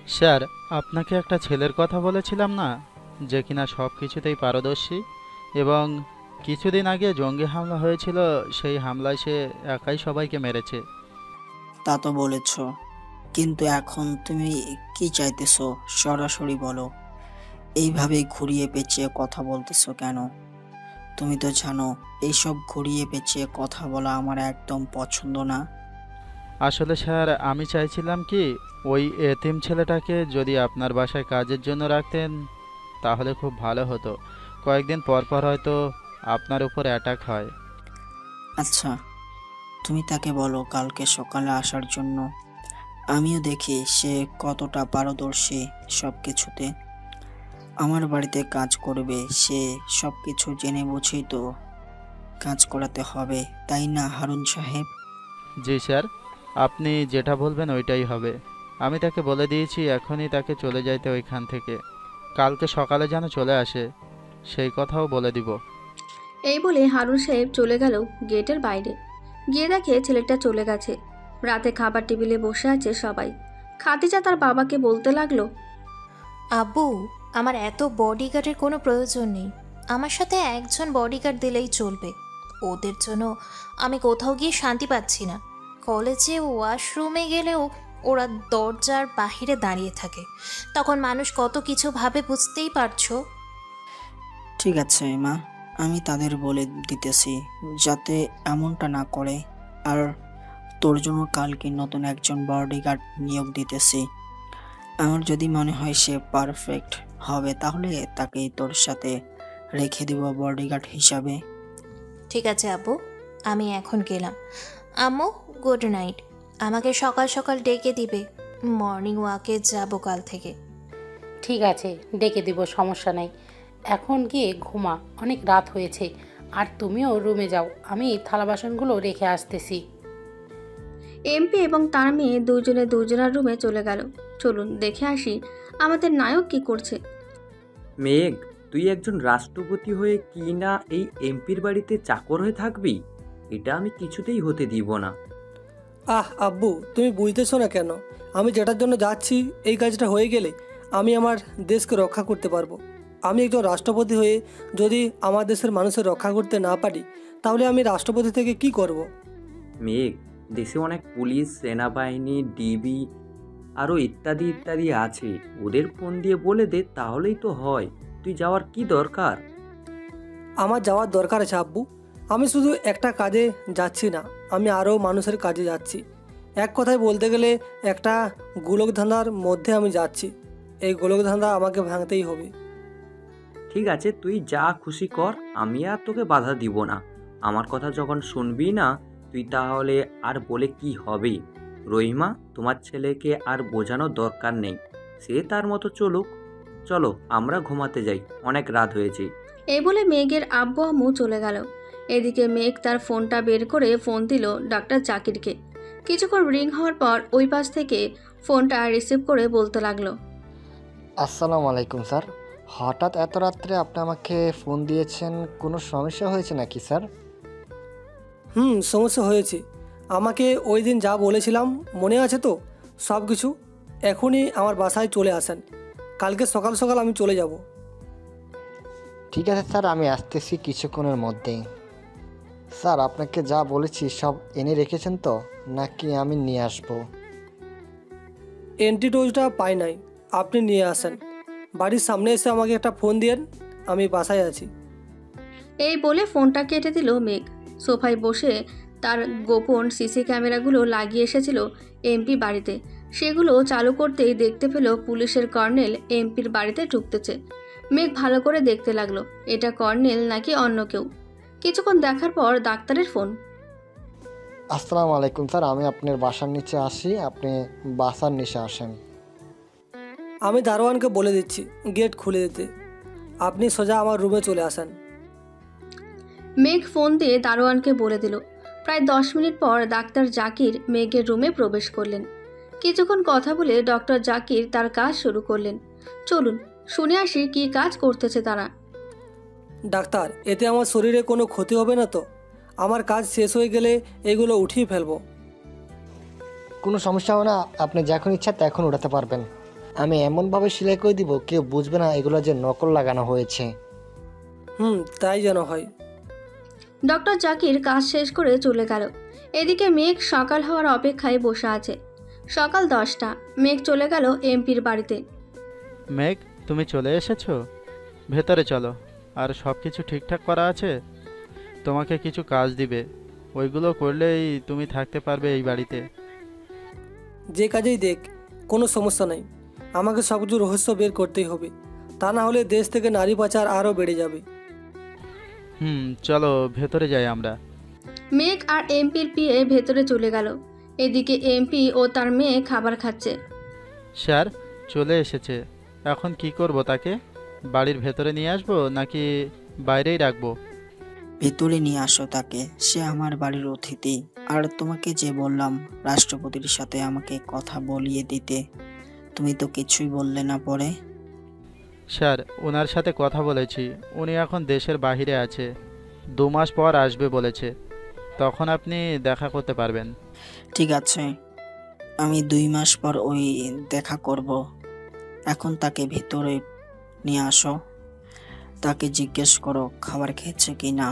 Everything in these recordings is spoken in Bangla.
স্যার, আপনাকে একটা ছেলের কথা বলেছিলাম না, যে কিনা সব কিছুতেই পারদর্শী, এবং কিছুদিন আগে জঙ্গি হামলা হয়েছিল। সেই হামলায় সে একাই সবাইকে মেরেছে। তা তো বলেছ, কিন্তু এখন তুমি কি চাইতেছো সরাসরি বলো। এইভাবে ঘুরিয়ে পেঁচিয়ে কথা বলতেছো কেন? তুমি তো জানো এইসব ঘুরিয়ে পেঁচিয়ে কথা বলা আমার একদম পছন্দ না। আসলে স্যার, আমি চাইছিলাম কি, ওই এতিম ছেলেটাকে যদি আপনার বাসায় কাজের জন্য রাখতেন তাহলে খুব ভালো হতো। কয়েকদিন পর পর হয়তো আপনার উপর অ্যাটাক হয়। আচ্ছা, তুমি তাকে বলো কালকে সকালে আসার জন্য। আমিও দেখি সে কতটা পারদর্শী সব কিছুতে। আমার বাড়িতে কাজ করবে সে, সব কিছু জেনে বুঝেই তো কাজ করাতে হবে, তাই না হারুন সাহেব? জি স্যার, আপনি যেটা বলবেন ওইটাই হবে। আমি তাকে বলে দিয়েছি এখনই তাকে চলে যাইতে ওইখান থেকে, কালকে সকালে যেন চলে আসে সেই কথাও বলে দিব। এই বলে হারুন সাহেব চলে গেল গেটের বাইরে। গিয়ে দেখে ছেলেটা চলে গেছে। রাতে খাবার টেবিলে বসে আছে সবাই। খাদিজা তার বাবাকে বলতে লাগলো, আব্বু, আমার এত বডিগার্ডের কোনো প্রয়োজন নেই। আমার সাথে একজন বডিগার্ড দিলেই চলবে। ওদের জন্য আমি কোথাও গিয়ে শান্তি পাচ্ছি না। কলেজে ওয়াশরুমে গেলেও ওরা দরজার বাহিরে দাঁড়িয়ে থাকে। তখন মানুষ কত কিছু ভাবে বুঝতেই পারছো। ঠিক আছে মা, আমি তাদের বলে দিতেছি যাতে এমনটা না করে। আর তোর জন্য কালকে নতুন একজন বডিগার্ড নিয়োগ দিতেছি। আমার যদি মনে হয় সে পারফেক্ট হবে তাহলে তাকেই তোর সাথে রেখে দিব বডিগার্ড হিসাবে। ঠিক আছে আব্বু, আমি এখন গেলাম। আম্মু, গুড নাইট। আমাকে সকাল সকাল ডেকে দিবে। মর্নিং ওয়াকে যাব কাল থেকে। ঠিক আছে, ডেকে দিব, সমস্যা নাই। এখন গিয়ে ঘুমা, অনেক রাত হয়েছে। আর তুমিও রুমে যাও, আমি থালা বাসনগুলো রেখে আসতেছি। এমপি এবং তার মেয়ে দুজনে দুজনার রুমে চলে গেল। চলুন দেখে আসি আমাদের নায়ক কি করছে। মেঘ, তুই একজন রাষ্ট্রপতি হয়ে কি না এই এমপির বাড়িতে চাকর হয়ে থাকবি? এটা আমি কিছুতেই হতে দিব না। আব্বু, তুমি বুঝতেছো না কেন? আমি যেটার জন্য যাচ্ছি এই কাজটা হয়ে গেলে আমি আমার দেশকে রক্ষা করতে পারবো। আমি একজন রাষ্ট্রপতি হয়ে যদি আমার দেশের মানুষের রক্ষা করতে না পারি তাহলে আমি রাষ্ট্রপতি থেকে কি করব? মেঘ, দেশে অনেক পুলিশ, সেনাবাহিনী, ডিবি আরও ইত্যাদি ইত্যাদি আছে। ওদের ফোন দিয়ে বলে দে, তাহলেই তো হয়। তুই যাওয়ার কি দরকার? আমার যাওয়ার দরকার আছে আব্বু। আমি শুধু একটা কাজে যাচ্ছি না, আমি আরও মানুষের কাজে যাচ্ছি। এক কথায় বলতে গেলে একটা গোলকধাঁধার মধ্যে আমি যাচ্ছি। এই গোলকধাঁধা আমাকে ভাঙতেই হবে। ঠিক আছে, তুই যা খুশি কর, আমি আর তোকে বাধা দিব না। আমার কথা যখন শুনবি না তুই, তাহলে আর বলে কি হবে? রহিমা, তোমার ছেলেকে আর বোঝানোর দরকার নেই, সে তার মতো চলুক। চলো আমরা ঘুমাতে যাই, অনেক রাত হয়েছে। এই বলে মেঘের আব্বু আম্মু চলে গেল। এদিকে মেঘ তার ফোনটা বের করে ফোন দিল ডাক্তার জাকিরকে। কিছুক্ষণ রিং হওয়ার পর ওই পাশ থেকে ফোনটা রিসিভ করে বলতে লাগলো, আসসালামু আলাইকুম স্যার। হঠাৎ এত রাত্রে আপনি আমাকে ফোন দিয়েছেন, কোনো সমস্যা হয়েছে নাকি স্যার? সমস্যা হয়েছে। আমাকে ওই দিন যা বলেছিলাম মনে আছে তো সব কিছু? এখনই আমার বাসায় চলে আসেন, কালকে সকাল সকাল আমি চলে যাব। ঠিক আছে স্যার, আমি আসতেছি কিছুক্ষণের মধ্যেই। স্যার, আপনাকে যা বলেছি সব এনে রেখেছেন তো, নাকি আমি নিয়ে আসবো? অ্যান্টিডোজটা পাই নাই, আপনি নিয়ে আসেন। বাড়ির সামনে এসে আমাকে একটা ফোন দিয়েন, আমি বাসায় আছি। এই বলে ফোনটা কেটে দিল মেঘ। সোফায় বসে তার গোপন সিসি ক্যামেরাগুলো লাগিয়ে এসেছিল এমপি বাড়িতে। সেগুলো চালু করতেই দেখতে পেল পুলিশের কর্নেল এমপির বাড়িতে ঢুকতেছে। মেঘ ভালো করে দেখতে লাগলো এটা কর্নেল নাকি অন্য কেউ। কিছুক্ষণ দেখার পর ডাক্তারের ফোন। আসসালামু আলাইকুম স্যার, আমি আপনার বাসার নিচে আসি, আপনি বাসার নিচে আসেন। আমি দারোয়ানকে বলে দিচ্ছি গেট খুলে দিতে, আপনি সোজা আমার রুমে চলে আসেন। মেঘ ফোন দিয়ে দারোয়ানকে বলে দিল। প্রায় 10 মিনিট পর ডাক্তার জাকির মেঘের রুমে প্রবেশ করলেন। কিছুক্ষণ কথা বলে ডক্টর জাকির তার কাজ শুরু করলেন। চলুন শুনে আসি কি কাজ করতেছে তারা। ডাক্তার, এতে আমার শরীরে কোনো ক্ষতি হবে না তো? আমার কাজ শেষ হয়ে গেলে এগুলো উঠিয়ে ফেলবো। কোনো সমস্যা হবে না, আপনি যখন ইচ্ছা তখন উঠাতে পারবেন। আমি এমনভাবে সেলাই করে দিব কেউ বুঝবে না এগুলো যে নকল লাগানো হয়েছে। তাই যেন হয়। ডক্টর জাকির কাজ শেষ করে চলে গেল। এদিকে মেঘ সকাল হওয়ার অপেক্ষায় বসে আছে। সকাল 10টা। মেঘ চলে গেল এমপির বাড়িতে। মেঘ, তুমি চলে এসেছো? ভেতরে চলো। আর সব কিছু ঠিকঠাক করা আছে? তোমাকে কিছু কাজ দিবে, ওইগুলো করলেই তুমি থাকতে পারবে এই বাড়িতে। যে কাজেই দেখ, কোনো সমস্যা নেই। আমাকে সব কিছু রহস্য বের করতেই হবে, তা না হলে দেশ থেকে নারী পাচার আরও বেড়ে যাবে। চলো ভেতরে যাই আমরা। মেঘ আর এমপির পিয়ে ভেতরে চলে গেল। এদিকে এমপি ও তার মেয়ে খাবার খাচ্ছে। স্যার চলে এসেছে, এখন কি করব তাকে? বাড়ির ভেতরে নিয়ে আসবো নাকি বাইরেই রাখবো? ভেতরে নিয়ে আসো তাকে, সে আমার বাড়ির অতিথি। আর তোমাকে যে বললাম রাষ্ট্রপতির সাথে আমাকে কথা বলিয়ে দিতে, তুমি তো কিছুই বললে না পরে। স্যার ওনার সাথে কথা বলেছি, উনি এখন দেশের বাইরে আছে, 2 মাস পর আসবে বলেছে, তখন আপনি দেখা করতে পারবেন। ঠিক আছে, আমি 2 মাস পর ওই দেখা করব। এখন তাকে ভেতরে নিয়ে আসো, তাকে জিজ্ঞেস করো খাবার খেয়েছে কি না।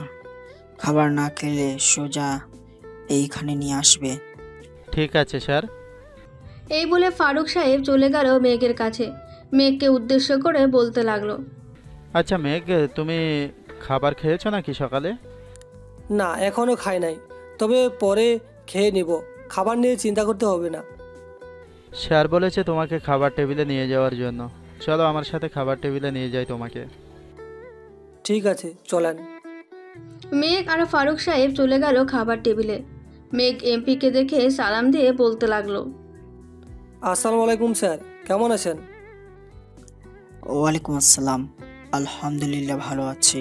খাবার না খেলে সোজা এইখানে নিয়ে আসবে। ঠিক আছে স্যার। এই বলে ফারুক সাহেব চলে গেল মেঘের কাছে। মেঘকে উদ্দেশ্য করে বলতে লাগলো, আচ্ছা মেঘ, তুমি খাবার খেয়েছো নাকি সকালে? না, এখনও খাই নাই, তবে পরে খেয়ে নিব। খাবার নিয়ে চিন্তা করতে হবে না। স্যার বলেছে তোমাকে খাবার টেবিলে নিয়ে যাওয়ার জন্য, চলো আমার সাথে খাবার টেবিলে নিয়ে যাই তোমাকে। ঠিক আছে, চলেন। মেঘ আর ফারুক সাহেব চলে গেল খাবার টেবিলে। মেঘ এমপিকে দেখে সালাম দিয়ে বলতে লাগলো, আসসালামু আলাইকুম স্যার, কেমন আছেন? ওয়ালাইকুম আসসালাম, আলহামদুলিল্লাহ ভালো আছি।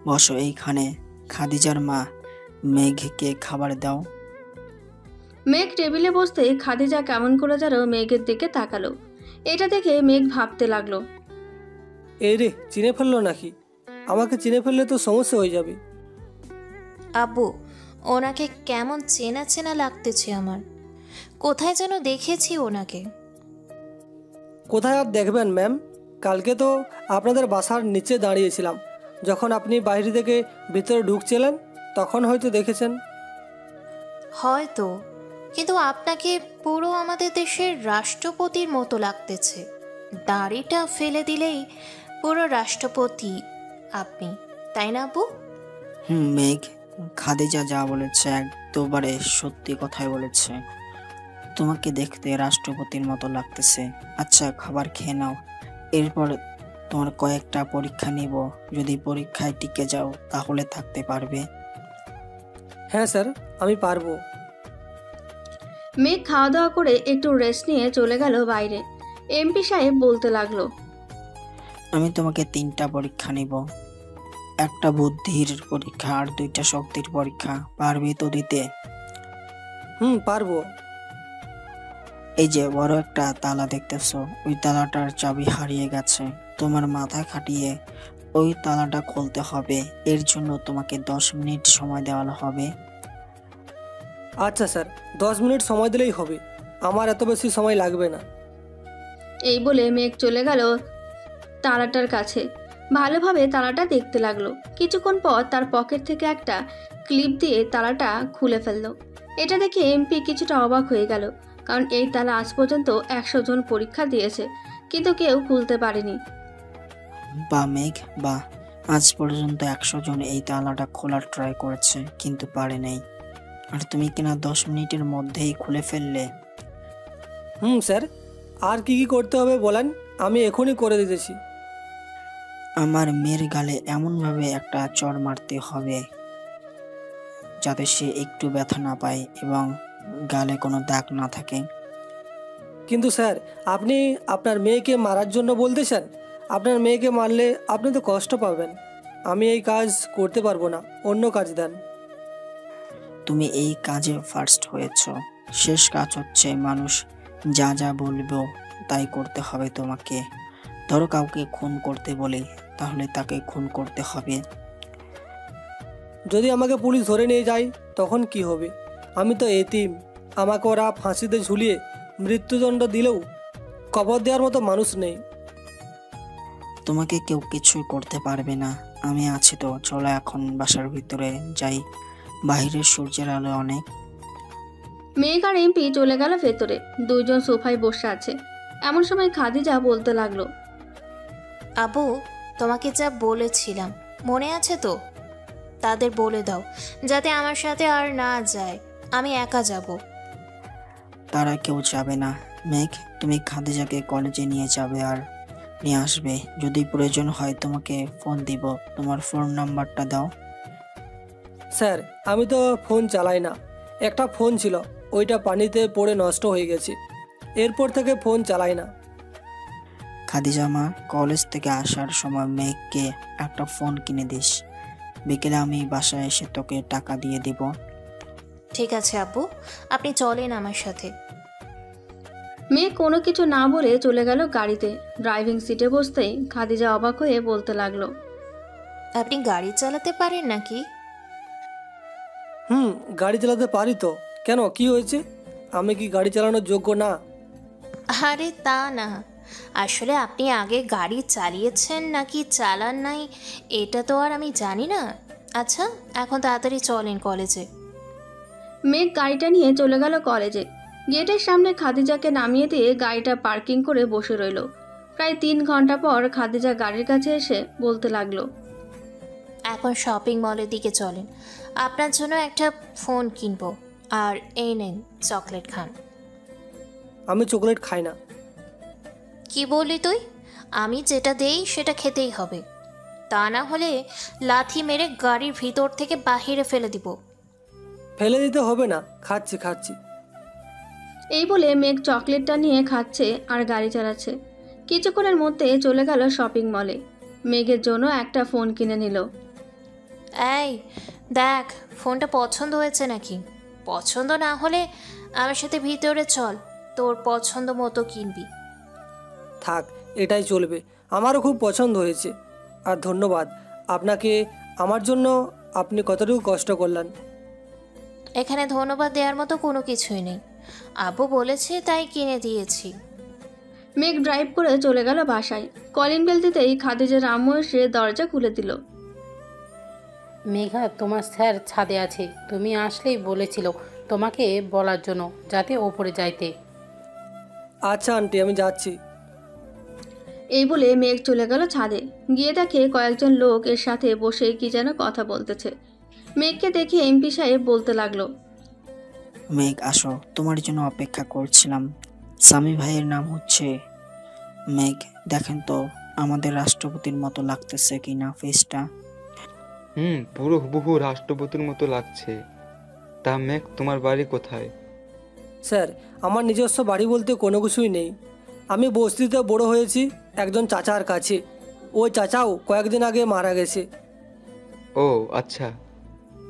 বসো এইখানে। খাদিজার মা, মেঘকে খাবার দাও। মেঘ টেবিলে বসতে খাদিজা কেমন করে যেন মেঘের দিকে তাকালো। এটা দেখে মেঘ ভাবতে লাগলো, এই রে, চিনে ফেললো নাকি? আমাকে চিনে ফেললে তো সমস্যা হয়ে যাবে। আব্বু, ওনাকে কেমন চেনা চেনা লাগতেছে আমার। কোথায় যেন দেখেছি ওনাকে। কোথায় আর দেখবেন ম্যাম, কালকে তো আপনাদের বাসার নিচে দাঁড়িয়েছিলাম। যখন আপনি বাইরে থেকে ভিতরে ঢুকছিলেন তখন হয়তো দেখেছেন। হয়তো, কিন্তু আপনাকে পুরো আমাদের দেশের রাষ্ট্রপতির মতো লাগতেছে। দাড়িটা ফেলে দিলেই পুরো রাষ্ট্রপতি আপনি, তাই না আব্বু? মেঘ, খাদিজা যা বলেছে একবারে সত্যি কথাই বলেছে। তোমাকে দেখতে রাষ্ট্রপতির মতো লাগতেছে। আচ্ছা, খাবার খেয়ে নাও, এরপর তোমার কয়েকটা পরীক্ষা নিব। যদি পরীক্ষায় টিকে যাও তাহলে থাকতে পারবে। হ্যাঁ স্যার, আমি পারবো। মেঘ খাওয়া দাওয়া করে একটু রেস্ট নিয়ে চলে গেল বাইরে। এমপি সাহেব বলতে লাগলো, আমি তোমাকে 3টা পরীক্ষা নিব, একটা বুদ্ধির পরীক্ষা আর 2টা শক্তির পরীক্ষা। পারবে তো দিতে? পারবো। এই যে বড় একটা তালা দেখতেছো, ওই তালাটার চাবি হারিয়ে গেছে। তোমার মাথা খাটিয়ে ওই তালাটা খুলতে হবে। এর জন্য তোমাকে 10 মিনিট সময় দেওয়া হবে। আচ্ছা স্যার, 10 মিনিট সময় দিলেই হবে, আমার এত বেশি সময় লাগবে না। এই বলে মেঘ চলে গেল তালাটার কাছে। ভালোভাবে তালাটা দেখতে লাগলো। কিছুক্ষণ পর তার পকেট থেকে একটা ক্লিপ দিয়ে তালাটা খুলে ফেললো। এটা দেখে এমপি কিছুটা অবাক হয়ে গেল, কারণ এই তালা আজ পর্যন্ত 100 জন পরীক্ষা দিয়েছে, কিন্তু কেউ খুলতে পারেনি। বা মেঘ, বা আজ পর্যন্ত 100 জন এই তালাটা খোলার ট্রাই করেছে কিন্তু পারে নাই, আর তুমি কিনা 10 মিনিটের মধ্যেই খুলে ফেললে। স্যার, আর কি কি করতে হবে বলেন, আমি এখনই করে দিতেছি। আমার মেয়ের গালে এমনভাবে একটা চড় মারতে হবে যাতে সে একটু ব্যথা না পায় এবং গালে কোনো দাগ না থাকে। কিন্তু স্যার, আপনি আপনার মেয়েকে মারার জন্য বলতেছেন? আপনার মেয়েকে মারলে আপনি তো কষ্ট পাবেন। আমি এই কাজ করতে পারবো না, অন্য কাজ দেন। তুমি এই কাজে ফার্স্ট হয়েছ, শেষ কাজ হচ্ছে মানুষ যা যা বলবো তাই করতে হবে তোমাকে। ধরো কাউকে খুন করতে বলি, তাহলে তাকে খুন করতে হবে। যদি আমাকে পুলিশ ধরে নিয়ে যায় তখন কি হবে? আমি তো এতিম। আমাকে ওরা ফাঁসিতে ঝুলিয়ে মৃত্যুদণ্ড দিলেও কবর দেওয়ার মতো মানুষ নেই। তোমাকে কেউ কিছুই করতে পারবে না, আমি আছি তো। চলো এখন বাসার ভিতরে যাই, বাইরের সূর্যের আলো অনেক। মেঘ আর এমপি চলে গেল ভেতরে। দুইজন সোফায় বসে আছে। এমন সময় খাদিজা বলতে লাগলো, আব্বু, তোমাকে যা বলেছিলাম মনে আছে তো? তাদের বলে দাও যাতে আমার সাথে আর না যায়, আমি একা যাব। তারা কেউ যাবে না মেঘ, তুমি খাদিজাকে কলেজে নিয়ে যাবে আর নিয়ে আসবে। যদি প্রয়োজন হয় তোমাকে ফোন দিব, তোমার ফোন নাম্বারটা দাও। স্যার, আমি তো ফোন চালাই না। একটা ফোন ছিল, ওইটা পানিতে পড়ে নষ্ট হয়ে গেছে। এরপর থেকে ফোন চালাই না। খাদিজা মা, কলেজ থেকে আসার সময় মেঘকে একটা ফোন কিনে দিস। বিকেলে আমি বাসায় এসে তোকে টাকা দিয়ে দিব। ঠিক আছে আব্বু, আপনি চলেন আমার সাথে। মেঘ কোনো কিছু না বলে চলে গেল গাড়িতে। ড্রাইভিং সিটে বসতেই খাদিজা অবাক হয়ে বলতে লাগলো, আপনি গাড়ি চালাতে পারেন নাকি? গাড়ি চালাতে পারি তো। কেন, কি হয়েছে? আমি কি গাড়ি চালানোর যোগ্য না? আরে তা না, আসলে আপনি আগে গাড়ি চালিয়েছেন নাকি চালান নাই এটা তো আর আমি জানি না। আচ্ছা, এখন তাড়াতাড়ি চলেন কলেজে। মেঘ গাড়িটা নিয়ে চলে গেল কলেজে। গেটের সামনে খাদিজাকে নামিয়ে দিয়ে গাড়িটা পার্কিং করে বসে রইল। প্রায় 3 ঘন্টা পর খাদিজা গাড়ির কাছে এসে বলতে লাগলো, এখন শপিং মলের দিকে চলেন, আপনার জন্য একটা ফোন কিনবো। আর এই নেন চকলেট খান। আমি চকলেট খাই না। কি বললি তুই? আমি যেটা দেই সেটা খেতেই হবে, তা না হলে লাথি মেরে গাড়ির ভিতর থেকে বাহিরে ফেলে দিব। ফেলে দিতে হবে না, খাচ্ছি খাচ্ছি। এই বলে মেঘ চকলেটটা নিয়ে খাচ্ছে আর গাড়ি চালাচ্ছে। কিছুক্ষণের মধ্যে চলে গেল শপিং মলে। মেঘের জন্য একটা ফোন কিনে নিল। এই দেখ, ফোনটা পছন্দ হয়েছে নাকি? পছন্দ না হলে আমার সাথে ভিতরে চল, তোর পছন্দ মতো কিনবি। থাক, এটাই চলবে। আমারও খুব পছন্দ হয়েছে। আর ধন্যবাদ আপনাকে, আমার জন্য আপনি কতটুকু কষ্ট করলেন। এখানে ধন্যবাদ দেওয়ার মতো কোনো কিছুই নেই, আব্বু বলেছে তাই কিনে দিয়েছি। মেঘ ড্রাইভ করে চলে গেল বাসায়। কলিং বেল দিতেই খাদিজার আম্মু এসে দরজা খুলে দিল। মেঘা, তোমার স্যার ছাদে আছে, তুমি আসলেই বলেছিল তোমাকে বলার জন্য যাতে ওপরে যাইতে। আচ্ছা আন্টি, আমি যাচ্ছি। এই বলে মেঘ চলে গেল ছাদে। গিয়ে দেখে কয়েকজন লোক এর সাথে বসে কি যেন কথা বলতেছে। মেঘকে দেখে এমপি সাহেব বলতে লাগলো, মেঘ আসো, তোমার জন্য অপেক্ষা করছিলাম। সামি ভাইয়ের নাম হচ্ছে মেঘ। দেখেন তো আমাদের রাষ্ট্রপতির মতো লাগতেছে কিনা ফেসটা। পুরো হুবহু রাষ্ট্রপতির মতো লাগছে। তা মেঘ, তোমার বাড়ি কোথায়? স্যার, আমার নিজস্ব বাড়ি বলতে কোনো কিছুই নেই। আমি বস্তিতে বড় হয়েছি একজন চাচার কাছে। ওই চাচাও কয়েকদিন আগে মারা গেছে। ও আচ্ছা,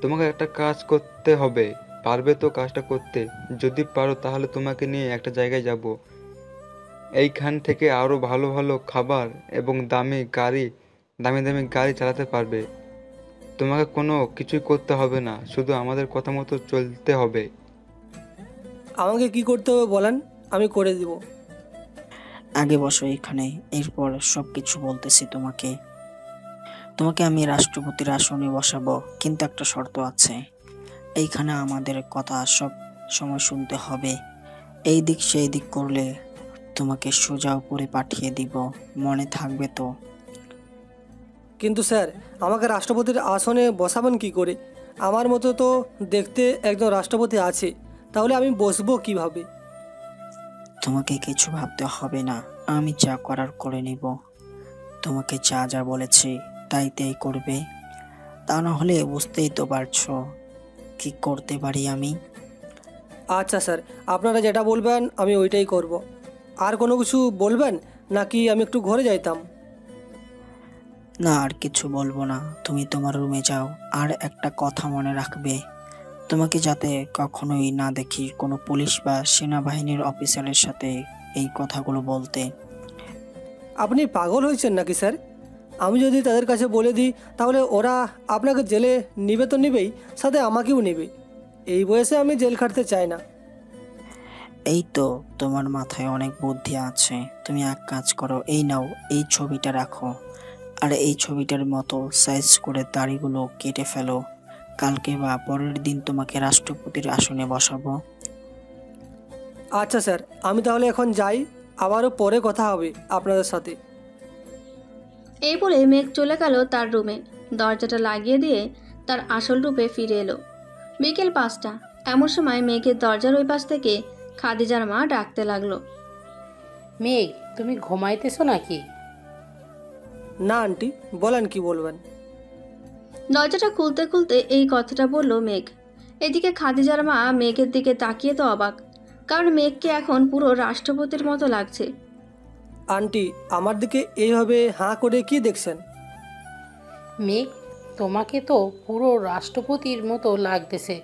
তোমাকে একটা কাজ করতে হবে। পারবে তো কাজটা করতে? যদি পারো তাহলে তোমাকে নিয়ে একটা জায়গায় যাব। এইখান থেকে আরও ভালো ভালো খাবার এবং দামি দামি গাড়ি চালাতে পারবে। তোমাকে কোনো কিছুই করতে হবে না, শুধু আমাদের কথা মতো চলতে হবে। আমাকে কি করতে হবে বলেন, আমি করে দিব। আগে বসো এখানে, এরপর সব কিছু বলতেছি তোমাকে। তোমাকে আমি রাষ্ট্রপতির আসনে বসাবো, কিন্তু একটা শর্ত আছে। এইখানে আমাদের কথা সব সময় শুনতে হবে। এই দিক সেই দিক করলে তোমাকে সোজা উপরে পাঠিয়ে দিব, মনে থাকবে তো? কিন্তু স্যার, আমাকে রাষ্ট্রপতির আসনে বসাবেন কি করে? আমার মতো তো দেখতে একজন রাষ্ট্রপতি আছে, তাহলে আমি বসবো কিভাবে? তোমাকে কিছু ভাবতে হবে না, আমি যা করার করে নিব। তোমাকে যা যা বলেছি তাই তাই করবে। তা না হলে বুঝতেই তো পারছো কি করতে পারি আমি। আচ্ছা স্যার, আপনারা যেটা বলবেন আমি ওইটাই করব। আর কোনো কিছু বলবেন নাকি আমি একটু ঘরে যাইতাম? না, আর কিছু বলবো না, তুমি তোমার রুমে যাও। আর একটা কথা মনে রাখবে, তোমাকে যাতে কখনোই না দেখি কোনো পুলিশ বা সেনাবাহিনীর অফিসারের সাথে এই কথাগুলো বলতে। আপনি পাগল হয়েছেন নাকি স্যার? আমি যদি তাদের কাছে বলে দিই তাহলে ওরা আপনাকে জেলে নিবে তো নিবেই, সাথে আমাকেও নেবে। এই বয়সে আমি জেল খাটতে চাই না। এই তো, তোমার মাথায় অনেক বুদ্ধি আছে। তুমি এক কাজ করো, এই নাও, এই ছবিটা রাখো, আর এই ছবিটার মতো সাইজ করে দাড়িগুলো কেটে ফেলো। কালকে বা পরের দিন তোমাকে রাষ্ট্রপতির আসনে বসাবো। আচ্ছা স্যার, আমি তাহলে এখন যাই, আবারও পরে কথা হবে আপনাদের সাথে। এই বলে মেঘ চলে গেল তার রুমে। দরজাটা লাগিয়ে দিয়ে তার আসল রূপে ফিরে এলো। বিকেল 5টা। এমন সময় মেঘের দরজার ওই পাশ থেকে খাদিজার মা ডাকতে লাগলো। মেঘ, তুমি ঘুমাইতেছো নাকি? না আন্টি, বলেন কি বলবেন। দরজাটা খুলতে খুলতে এই কথাটা বলল মেঘ। এদিকে খাদিজার মা মেঘের দিকে তাকিয়ে তো অবাক, কারণ মেঘকে এখন পুরো রাষ্ট্রপতির মতো লাগছে। আন্টি, আমার দিকে এইভাবে হাঁ করে কি দেখছেন? মেঘ, তোমাকে তো পুরো রাষ্ট্রপতির মতো লাগতেছে।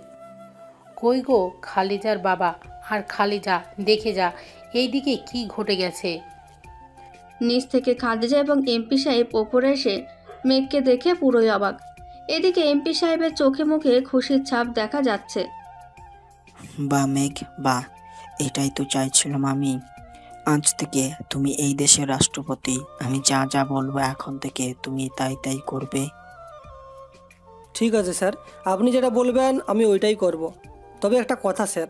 কই গো খালিজার বাবা আর খালিজা, দেখে যা এইদিকে কি ঘটে গেছে। নিচ থেকে খাদিজা এবং এমপি সাহেব ওপরে এসে মেঘকে দেখে পুরোই অবাক। এদিকে এমপি সাহেবের চোখে মুখে খুশির ছাপ দেখা যাচ্ছে। বা মেঘ, বা এটাই তো চাইছিলাম আমি। আজ থেকে তুমি এই দেশের রাষ্ট্রপতি। আমি যা যা বলবো এখন থেকে তুমি তাই তাই করবে। ঠিক আছে স্যার, আপনি যেটা বলবেন আমি ওইটাই করব। তবে একটা কথা স্যার,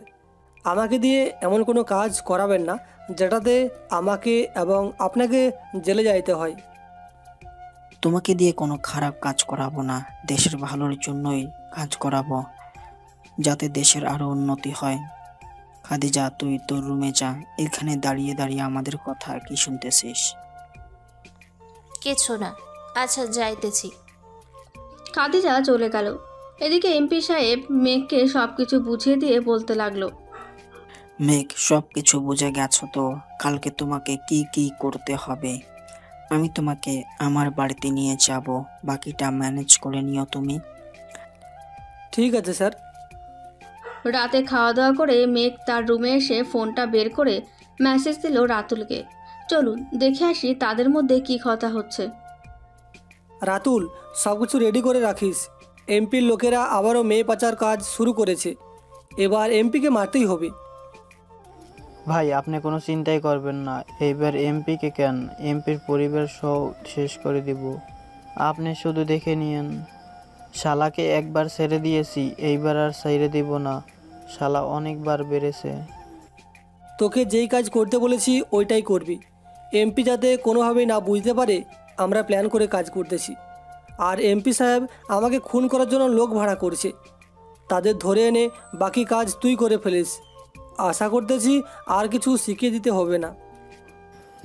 আমাকে দিয়ে এমন কোনো কাজ করাবেন না যেটাতে আমাকে এবং আপনাকে জেলে যাইতে হয়। তোমাকে দিয়ে কোনো খারাপ কাজ করাবো না, দেশের ভালোর জন্যই কাজ করাবো, যাতে দেশের আরো উন্নতি হয়। খাদিজা, তুই তোর রুমে যা। এখানে দাঁড়িয়ে দাঁড়িয়ে আমাদের কথা কি শুনতেছিস? কিছু না। আচ্ছা, যাইতেছি। খাদিজা চলে গেল। এদিকে এমপি সাহেব মেঘকে সবকিছু বুঝিয়ে দিয়ে বলতে লাগলো। মেঘ, সব কিছু বুঝে গেছো তো? কালকে তোমাকে কি কি করতে হবে আমি তোমাকে আমার বাড়িতে নিয়ে যাব, বাকিটা ম্যানেজ করে নিও তুমি। ঠিক আছে স্যার। রাতে খাওয়া দাওয়া করে মেঘ তার রুমে এসে ফোনটা বের করে মেসেজ দিল রাতুলকে। চলুন দেখে আসি তাদের মধ্যে কি কথা হচ্ছে। রাতুল, সব কিছু রেডি করে রাখিস। এমপির লোকেরা আবারও মেয়ে পাচার কাজ শুরু করেছে। এবার এমপিকে মারতেই হবে। ভাই, আপনি কোনো চিন্তাই করবেন না। এইবার এমপিকে কেন, এমপির পরিবার সহ শেষ করে দিব। আপনি শুধু দেখে নিয়েন। শালাকে একবার ছেড়ে দিয়েছি, এইবার আর ছেড়ে দিব না। শালা অনেকবার বেড়েছে। তোকে যেই কাজ করতে বলেছি ওইটাই করবি। এমপি যাতে কোনোভাবেই না বুঝতে পারে আমরা প্ল্যান করে কাজ করতেছি। আর এমপি সাহেব আমাকে খুন করার জন্য লোক ভাড়া করছে। তাদের ধরে এনে বাকি কাজ তুই করে ফেলিস। আশা করতেছি আর কিছু শিখিয়ে দিতে হবে না।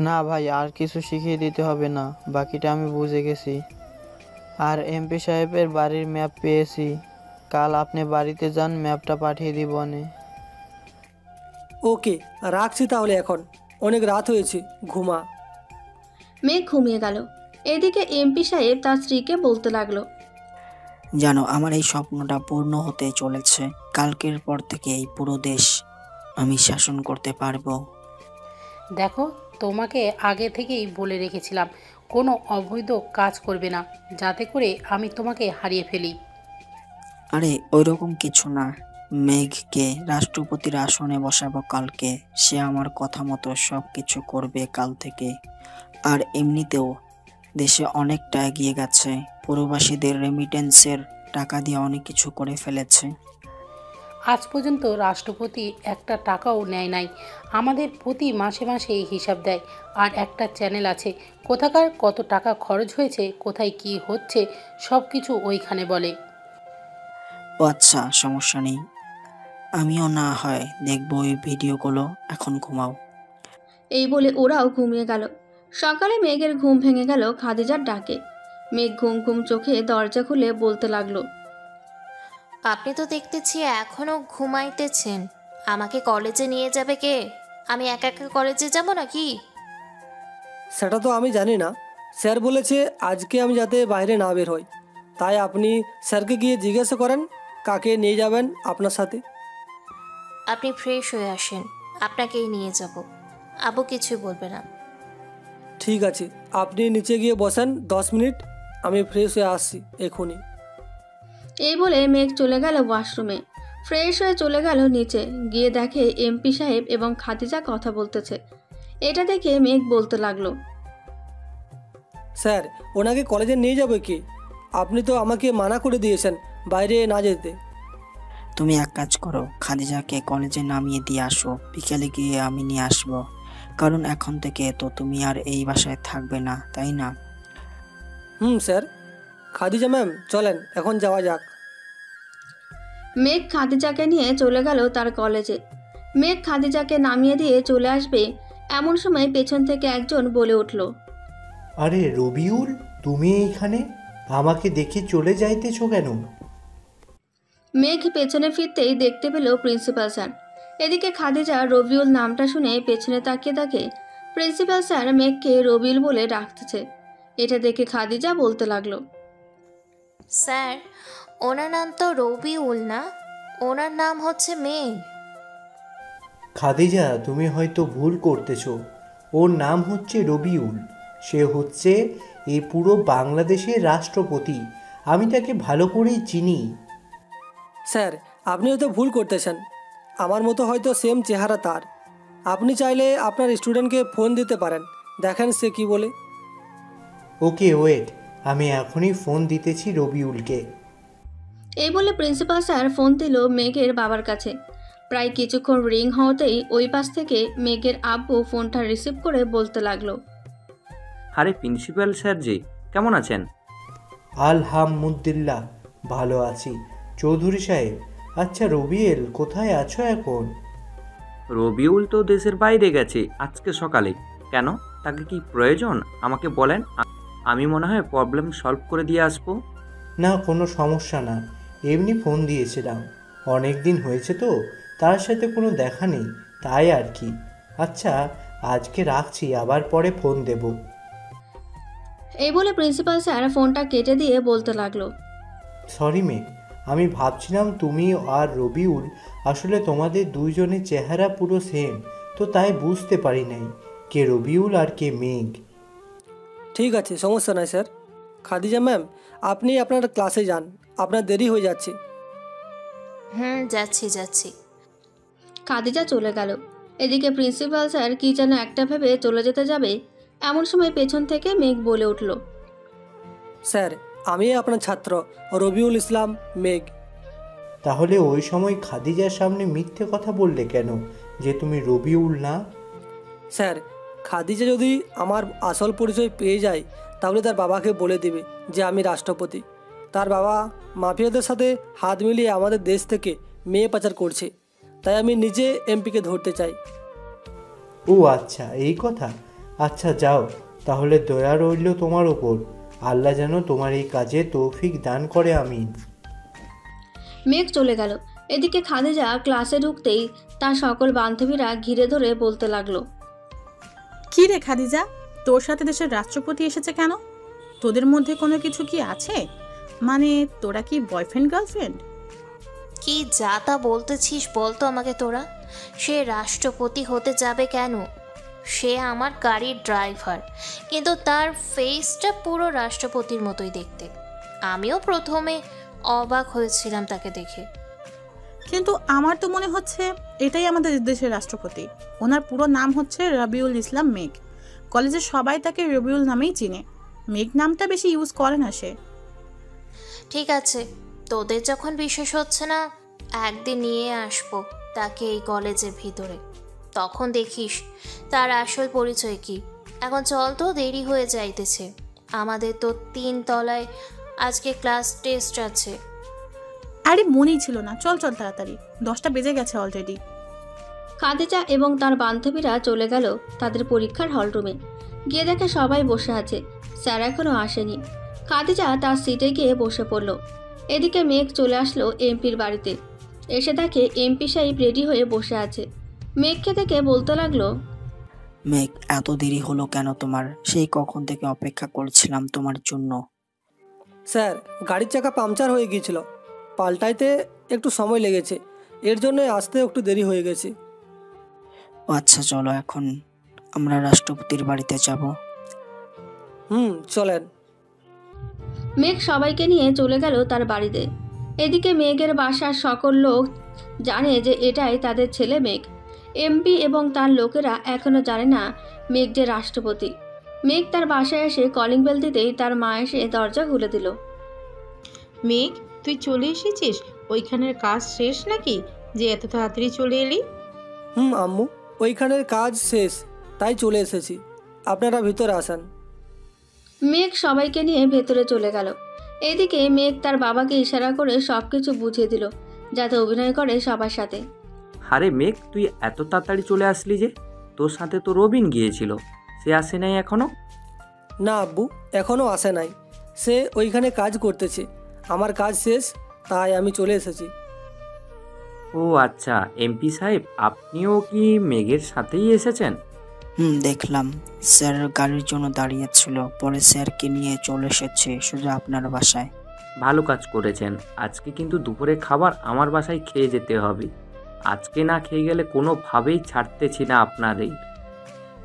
না ভাই, আর কিছু শিখিয়ে দিতে হবে না, বাকিটা আমি বুঝে গেছি। আর এমপি সাহেবের বাড়ির ম্যাপ পেয়েছি। কাল আপনি বাড়িতে যান, ম্যাপটা পাঠিয়ে দিব নে। ওকে, রাখছি তাহলে, এখন অনেক রাত হয়েছে, ঘুমা। মেঘ ঘুমিয়ে গেল। এদিকে এমপি সাহেব তার স্ত্রীকে বলতে লাগলো। জানো, আমার এই স্বপ্নটা পূর্ণ হতে চলেছে। কালকের পর থেকে এই পুরো দেশ আমি শাসন করতে পারবো। দেখো, তোমাকে আগে থেকেই বলে রেখেছিলাম কোনো অবৈধ কাজ করবে না, যাতে করে আমি তোমাকে হারিয়ে ফেলি। আরে ওইরকম কিছু না, মেঘকে রাষ্ট্রপতির আসনে বসাবো কালকে। সে আমার কথা মতো সব কিছু করবে কাল থেকে। আর এমনিতেও দেশে অনেকটা এগিয়ে গেছে, প্রবাসীদের রেমিটেন্সের টাকা দিয়ে অনেক কিছু করে ফেলেছে। আজ পর্যন্ত রাষ্ট্রপতি একটা টাকাও নেয় নাই। আমাদের প্রতি মাসে মাসে হিসাব দেয়। আর একটা চ্যানেল আছে, কোথাকার কত টাকা খরচ হয়েছে, কোথায় কি হচ্ছে, সব কিছু ওইখানে বলে। ও আচ্ছা, সমস্যা নেই, আমিও না হয় দেখবো ওই ভিডিওগুলো। এখন ঘুমাও। এই বলে ওরাও ঘুমিয়ে গেল। সকালে মেঘের ঘুম ভেঙে গেল খাদিজার ডাকে। মেঘ ঘুম ঘুম চোখে দরজা খুলে বলতে লাগলো। আপনি তো দেখতেছি এখনো ঘুমাইতেছেন। আমাকে কলেজে নিয়ে যাবে কে? আমি একা একা কলেজে যাব নাকি? সেটা তো আমি জানি না। স্যার বলেছে আজকে আমি যাতে বাইরে না বের হই। তাই আপনি স্যারকে গিয়ে জিজ্ঞাসা করেন কাকে নিয়ে যাবেন আপনার সাথে। আপনি ফ্রেশ হয়ে আসেন, আপনাকেই নিয়ে যাব। আব্বু কিছু বলবে না। ঠিক আছে, আপনি নিচে গিয়ে বসেন 10 মিনিট, আমি ফ্রেশ হয়ে আসছি এখনই। এই বলে মেঘ চলে গেল ওয়াশরুমে। ফ্রেশ হয়ে চলে গেল নিচে, গিয়ে দেখে এমপি সাহেব এবং খাদিজা কথা বলতেছে। এটা দেখে মেঘ বলতে লাগলো, স্যার, ওনাকে কলেজে নিয়ে যাবে কি? আপনি তো আমাকে মানা করে দিয়েছেন বাইরে না যেতে। তুমি এক কাজ করো, খাদিজাকে কলেজে নামিয়ে দিয়ে আসো, বিকেলে গিয়ে আমি নিয়ে আসবো। কারণ এখন থেকে তো তুমি আর এই বাসায় থাকবে না, তাই না? স্যার। খাদিজা ম্যাম, চলেন এখন যাওয়া যাক। মেঘ খাদিজাকে নিয়ে চলে গেল তার কলেজে। মেঘ খাদিজাকে নামিয়ে দিয়ে চলে আসবে এমন সময় পেছন থেকে একজন বলে উঠল, আরে রবিউল, তুমি এইখানে? আমাকে দেখে চলে যাইতেছো কেন? মেঘ পেছনে ফিরতেই দেখতে পেল প্রিন্সিপাল স্যার। এদিকে খাদিজা রবিউল নামটা শুনে পেছনে তাকিয়ে দেখে প্রিন্সিপাল স্যার মেঘকে রবিউল বলে ডাকতেছে। এটা দেখে খাদিজা বলতে লাগলো, স্যার, ওনার নাম তো রবিউল না, ওনার নাম হচ্ছে মেঘ। খাদিজা, তুমি হয়তো ভুল করতেছো। ওর নাম হচ্ছে রবিউল। সে হচ্ছে এই পুরো বাংলাদেশের রাষ্ট্রপতি। আমি তাকে ভালো করেই চিনি। স্যার, আপনি হয়তো ভুল করতেছেন, আমার মতো হয়তো সেম চেহারা তার। আপনি চাইলে আপনার স্টুডেন্টকে ফোন দিতে পারেন, দেখেন সে কি বলে। ওকে, ওয়েট, আমি এখনই ফোন দিতেছি রবিউলকে। এই বলে প্রিন্সিপাল স্যার ফোন দিল মেঘের বাবার কাছে। প্রায় কিছুক্ষণ রিং হওয়াতেই ওই পাশ থেকে মেঘের আব্বু ফোনটা রিসিভ করে বলতে লাগলো, আরে প্রিন্সিপাল স্যার জি, কেমন আছেন? আলহামদুলিল্লাহ, ভালো আছি। চৌধুরী সাহেব, আচ্ছা রবিউল কোথায় আছো এখন? রবিউল তো দেশের বাইরে গেছে আজকে সকালে। কেন, তাকে কি প্রয়োজন আমাকে বলেন, আমি মনে হয় প্রবলেম সলভ করে দিয়ে আসবো। না, কোনো সমস্যা না, এমনি ফোন দিয়েছিলাম। অনেক দিন হয়েছে তো, তার সাথে কোনো দেখা নেই, তাই আর কি। আচ্ছা, আজকে রাখছি, আবার পরে ফোন দেব। এই বলে প্রিন্সিপাল স্যার ফোনটা কেটে দিয়ে বলতে লাগলো, সরি মেঘ, আমি ভাবছিলাম তুমি আর রবিউল আসলে তোমাদের দুইজনের চেহারা পুরো সেম, তো তাই বুঝতে পারি নাই কে রবিউল আর কে মেঘ। ঠিক আছে, সমস্যা নাই স্যার। খাদিজা ম্যাম, আপনি আপনার ক্লাসে যান, আপনার দেরি হয়ে যাচ্ছে। যাচ্ছি যাচ্ছি। খাদিজা চলে গেল। এদিকে প্রিন্সিপাল স্যার কি যেন একটা ভেবে চলে যেতে যাবে এমন সময় পেছন থেকে মেঘ বলে উঠল, স্যার, আমি আপনার ছাত্র রবিউল ইসলাম মেঘ। তাহলে ওই সময় খাদিজার সামনে মিথ্যে কথা বললে কেন যে তুমি রবিউল না? স্যার, খাদিজা যদি আমার আসল পরিচয় পেয়ে যায় তাহলে তার বাবাকে বলে দেবে যে আমি রাষ্ট্রপতি। তার বাবা মাফিয়াদের সাথে হাত মিলিয়ে আমাদের দেশ থেকে মেয়ে পাচার করছে, তাই আমি নিজে এমপিকে ধরতে চাই। ও আচ্ছা, এই কথা। আচ্ছা যাও, তাহলে দয়া রইল তোমার ওপর। আল্লাহ যেন তোমার এই কাজে তৌফিক দান করে, আমিন। মেঘ চলে গেল। এদিকে খাদিজা ক্লাসে ঢুকতেই তার সকল বান্ধবীরা ঘিরে ধরে বলতে লাগলো, কি রে খাদিজা, তোর সাথে দেশের রাষ্ট্রপতি এসেছে কেন? তোদের মধ্যে কোনো কিছু কি আছে? মানে তোরা কি বয়ফ্রেন্ড গার্লফ্রেন্ড? কি যা তা বলতেছিস বলতো আমাকে তোরা। সে রাষ্ট্রপতি হতে যাবে কেন? সে আমার গাড়ির ড্রাইভার, কিন্তু তার ফেসটা পুরো রাষ্ট্রপতির মতোই দেখতে। আমিও প্রথমে অবাক হয়েছিলাম তাকে দেখে। কিন্তু আমার তো মনে হচ্ছে এটাই আমাদের দেশের রাষ্ট্রপতি। ওনার পুরো নাম হচ্ছে রবিউল ইসলাম মেঘ। কলেজে সবাই তাকে রবিউল নামেই চিনে, মেঘ নামটা বেশি ইউজ করে না সে। ঠিক আছে, তোদের যখন বিশ্বাস হচ্ছে না, একদিন নিয়ে আসবো তাকে এই কলেজের ভিতরে, তখন দেখিস তার আসল পরিচয় কি। এখন চল তো, দেরি হয়ে যাইতেছে। আমাদের তো 3 তলায় আজকে ক্লাস টেস্ট আছে। আরে মনেই ছিল না, চল চল তাড়াতাড়ি, 10টা বেজে গেছে অলরেডি। খাদিজা এবং তার বান্ধবীরা চলে গেল তাদের পরীক্ষার হলরুমে। গিয়ে দেখে সবাই বসে আছে, স্যার এখনও আসেনি। খাদিজা তার সিটে গিয়ে বসে পড়ল। এদিকে মেঘ চলে আসলো এমপির বাড়িতে। এসে দেখে এমপি সাহেব রেডি হয়ে বসে আছে। মেঘকে দেখে বলতে লাগলো, মেঘ, এত দেরি হলো কেন তোমার? সেই কখন থেকে অপেক্ষা করছিলাম তোমার জন্য। স্যার, গাড়ির চাকা পাংচার হয়ে গিয়েছিল, পাল্টাইতে একটু সময় লেগেছে, এর জন্য আসতে একটু দেরি হয়ে গেছে। ও আচ্ছা, চলো এখন আমরা রাষ্ট্রপতির বাড়িতে যাব। চলেন। মেঘ সবাইকে নিয়ে চলে গেল তার বাড়িতে। এদিকে মেঘের বাসার সকল লোক জানে যে এটাই তাদের ছেলে মেঘ। এমপি এবং তার লোকেরা এখনো জানে না মেঘ যে রাষ্ট্রপতি। মেঘ তার বাসায় এসে কলিং বেল দিতেই তার মা এসে দরজা খুলে দিল। মেঘ, তুই চলে এসেছিস? ওইখানের কাজ শেষ নাকি যে এত তাড়াতাড়ি চলে এলি? আম্মু, ওইখানের কাজ শেষ, তাই চলে এসেছি। আপনারা ভিতরে আসেন। মেঘ সবাইকে নিয়ে ভেতরে চলে গেল। এদিকে মেঘ তার বাবাকে ইশারা করে সবকিছু বুঝিয়ে দিল যাতে অভিনয় করে সবার সাথে। আরে মেঘ, তুই এত তাড়াতাড়ি চলে আসলি যে? তোর সাথে তো রবিন গিয়েছিল, সে আসে নাই এখনো? না আব্বু, এখনও আসে নাই। সে ওইখানে কাজ করতেছে। আমার কাজ শেষ, তাই আমি চলে এসেছি। ও আচ্ছা, এমপি সাহেব আপনিও কি মেঘের সাথেই এসেছেন? দেখলাম স্যার গাড়ির জন্য দাঁড়িয়েছিল, পরে স্যারকে নিয়ে চলে এসেছে সোজা আপনার বাসায়। ভালো কাজ করেছেন। আজকে কিন্তু দুপুরে খাবার আমার বাসায় খেয়ে যেতে হবে। আজকে না খেয়ে গেলে কোনোভাবেই ছাড়তেছি না আপনাদের।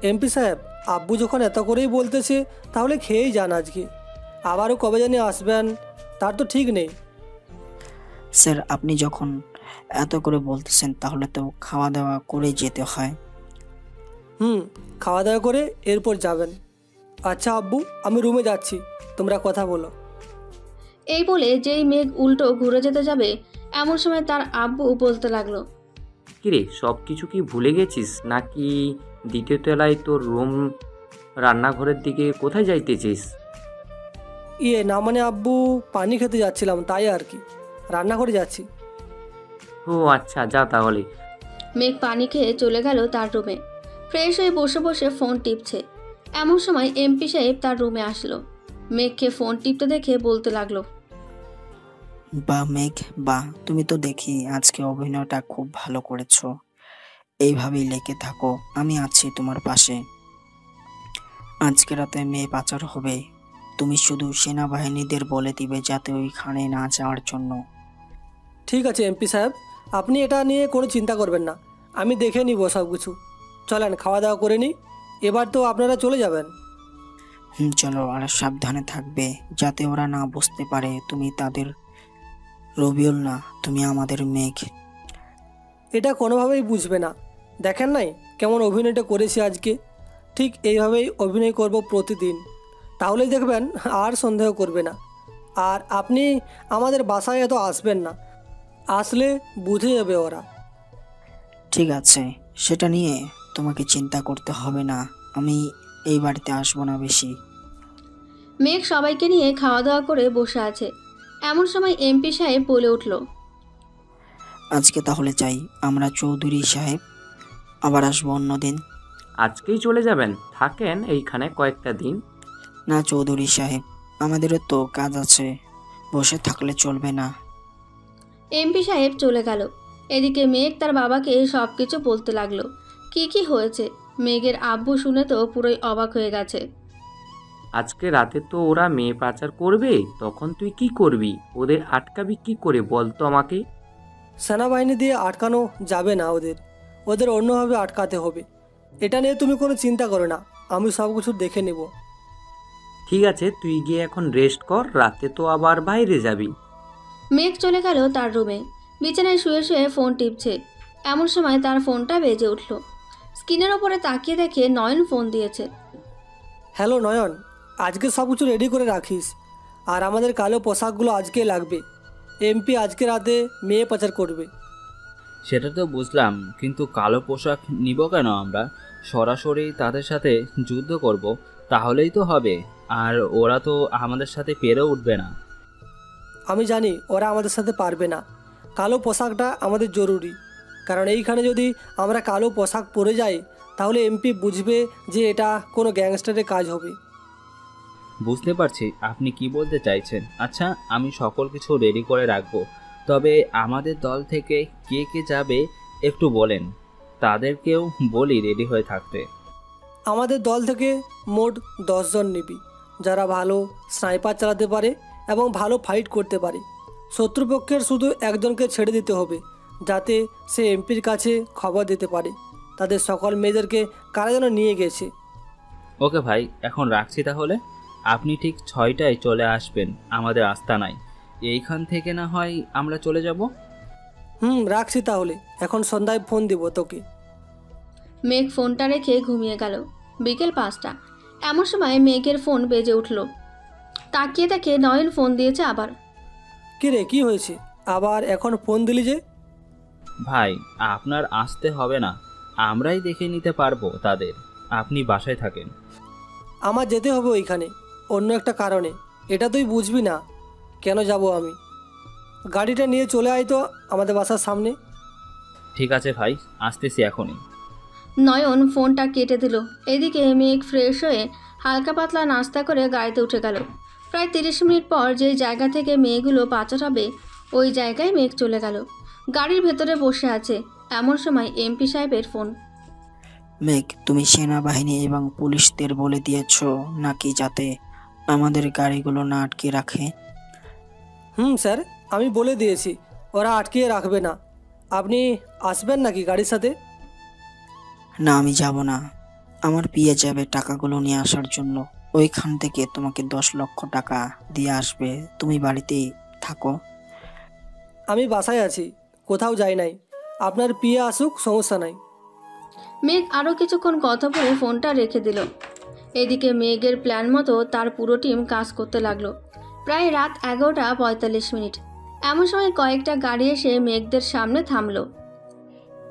এমপি সাহেব, আব্বু যখন এত করেই বলতেছে তাহলে খেয়েই যান আজকে। আবারও কবে জানি আসবেন তার তো ঠিক নেই। স্যার, আপনি যখন এত করে বলতেছেন তাহলে তো খাওয়া দাওয়া করে যেতে হয়। খাওয়া দাওয়া করে এরপর যাবেন। আচ্ছা আব্বু, আমি রুমে যাচ্ছি, তোমরা কথা বলো। এই বলে যেই মেঘ উল্টো ঘুরে যেতে যাবে এমন সময় তার আব্বু বলতে লাগলো, কিরে, সব কিছু কি ভুলে গেছিস নাকি? দ্বিতীয় তলায় তোর রুম, রান্নাঘরের দিকে কোথায় যাইতেছিস? না মানে আব্বু, পানি খেতে যাচ্ছিলাম, তাই আর কি। রান্নাঘরে যাচ্ছি। ও আচ্ছা, যা তাহলে। মেঘ পানি খেয়ে চলে গেল তার রুমে। ফ্রেশ হয়ে বসে বসে ফোন টিপছে। এমন সময় এমপি সাহেব তার রুমে আসলো। মেঘকে ফোন টিপতে দেখে বলতে লাগলো, বাহ মেঘ, বাহ, তুমি তো দেখি আজকে অভিনয়টা খুব ভালো করেছো। এইভাবেই লেগে থাকো, আমি আছি তোমার পাশে। আজকে রাতে মেয়ে পাচার হবে, তুমি শুধু সেনাবাহিনীদের বলে দিবে যাতে ওইখানে না যাওয়ার জন্য। ঠিক আছে এমপি সাহেব, আপনি এটা নিয়ে কোনো চিন্তা করবেন না, আমি দেখে নিব সব কিছু। চলেন খাওয়া দাওয়া করে নিই, এবার তো আপনারা চলে যাবেন। চলো, আর সাবধানে থাকবে যাতে ওরা না বুঝতে পারে তুমি তাদের রবিউল না, তুমি আমাদের মেঘ। এটা কোনোভাবেই বুঝবে না। দেখেন নাই কেমন অভিনয়টা করেছি আজকে? ঠিক এইভাবেই অভিনয় করব প্রতিদিন, তাহলেই দেখবেন আর সন্দেহ করবে না। আর আপনি আমাদের বাসায় এত আসবেন না, আসলে বুঝে যাবে ওরা। ঠিক আছে, সেটা নিয়ে তোমাকে চিন্তা করতে হবে না, আমি এই বাড়িতে আসবো না বেশি। মেঘ সবাইকে নিয়ে খাওয়া দাওয়া করে বসে আছে। এমন সময় এমপি সাহেব বলে উঠল, আজকে তাহলে চাই আমরা চৌধুরী সাহেব, আবার আসবো অন্যদিন। আজকেই চলে যাবেন? থাকেন এইখানে কয়েকটা দিন। না চৌধুরী সাহেব, আমাদেরও তো কাজ আছে, বসে থাকলে চলবে না। এমপি সাহেব চলে গেল। এদিকে মেঘ তার বাবাকে সবকিছু বলতে লাগলো কি কি হয়েছে। মেঘের আব্বু শুনে তো পুরোই অবাক হয়ে গেছে। আজকে রাতে তো ওরা মেয়ে পাচার করবে, তখন তুই কি করবি? ওদের আটকাবি কি করে বল তো আমাকে? সেনাবাহিনী দিয়ে আটকানো যাবে না, ওদের অন্যভাবে আটকাতে হবে। এটা নিয়ে তুমি কোনো চিন্তা করো না, আমি সব কিছু দেখে নেব। ঠিক আছে, তুই গিয়ে এখন রেস্ট কর, রাতে তো আবার বাইরে যাবি। মেঘ চলে গেল তার রুমে। বিছানায় শুয়ে শুয়ে ফোন টিপছে। এমন সময় তার ফোনটা বেজে উঠল। স্ক্রিনের ওপরে তাকিয়ে দেখে নয়ন ফোন দিয়েছে। হ্যালো নয়ন, আজকে সব কিছু রেডি করে রাখিস, আর আমাদের কালো পোশাকগুলো আজকে লাগবে। এমপি আজকে রাতে মেয়ে পাচার করবে। সেটা তো বুঝলাম, কিন্তু কালো পোশাক নিব কেন? আমরা সরাসরি তাদের সাথে যুদ্ধ করব, তাহলেই তো হবে। আর ওরা তো আমাদের সাথে পেরে উঠবে না। আমি জানি ওরা আমাদের সাথে পারবে না। কালো পোশাকটা আমাদের জরুরি, কারণ এইখানে যদি আমরা কালো পোশাক পরে যাই তাহলে এমপি বুঝবে যে এটা কোনো গ্যাংস্টারের কাজ হবে। বুঝতে পারছি আপনি কি বলতে চাইছেন। আচ্ছা, আমি সকল কিছু রেডি করে রাখবো, তবে আমাদের দল থেকে কে কে যাবে একটু বলেন, তাদেরকেও বলি রেডি হয়ে থাকতে। আমাদের দল থেকে মোট 10 জন নিবি, যারা ভালো স্নাইপার চালাতে পারে এবং ভালো ফাইট করতে পারে। শত্রুপক্ষের শুধু একজনকে ছেড়ে দিতে হবে, যাতে সে এমপির কাছে খবর দিতে পারে তাদের সকল মেয়েদেরকে কারা যেন নিয়ে গেছে। ওকে ভাই, এখন রাখছি তাহলে। আপনি ঠিক 6টায় চলে আসবেন আমাদের আস্তানায়। এইখান থেকে না হয় আমরা চলে যাব। রাখছি তাহলে, এখন সন্ধ্যায় ফোন দিব তোকে। মেঘ ফোনটা রেখে ঘুমিয়ে গেল। বিকেল 5টা। এমন সময় মেঘের ফোন বেজে উঠল। তাকিয়ে দেখে নয়ন ফোন দিয়েছে আবার। কি রে, কি হয়েছে আবার এখন ফোন দিলি যে? ভাই, আপনার আসতে হবে না, আমরাই দেখে নিতে পারবো তাদের। আপনি বাসায় থাকেন। আমার যেতে হবে ওইখানে অন্য একটা কারণে, এটা তুই বুঝবি না। কেন যাব আমি? গাড়িটা নিয়ে চলে আয় তো আমাদের বাসার সামনে। ঠিক আছে ভাই, আসতেছি এখনই। নয়ন ফোনটা কেটে দিল। এদিকে মেঘ ফ্রেশ হয়ে হালকা পাতলা নাস্তা করে গাড়িতে উঠে গেল। প্রায় 30 মিনিট পর যেই জায়গা থেকে মেয়েগুলো পাচার হবে ওই জায়গায় মেঘ চলে গেল। গাড়ির ভেতরে বসে আছে। এমন সময় এমপি সাহেবের ফোন। মেঘ, তুমি সেনাবাহিনী এবং পুলিশদের বলে দিয়েছো নাকি যাতে আমাদের গাড়িগুলো না আটকে রাখে? স্যার, আমি বলে দিয়েছি ওরা আটকিয়ে রাখবে না। আপনি আসবেন নাকি গাড়ির সাথে? না, আমি যাব না। আমার পিয়ে যাবে টাকাগুলো নিয়ে আসার জন্য। ওইখান থেকে তোমাকে 10 লক্ষ টাকা দিয়ে আসবে। তুমি বাড়িতেই থাকো। আমি বাসায় আছি, কোথাও যাই নাই। আপনার পিয়ে আসুক, সমস্যা নাই। মেঘ আরও কিছুক্ষণ কথা বলে ফোনটা রেখে দিল। এদিকে মেঘের প্ল্যান মতো তার পুরো টিম কাজ করতে লাগলো। প্রায় রাত 11:45। এমন সময় কয়েকটা গাড়ি এসে মেঘদের সামনে থামলো।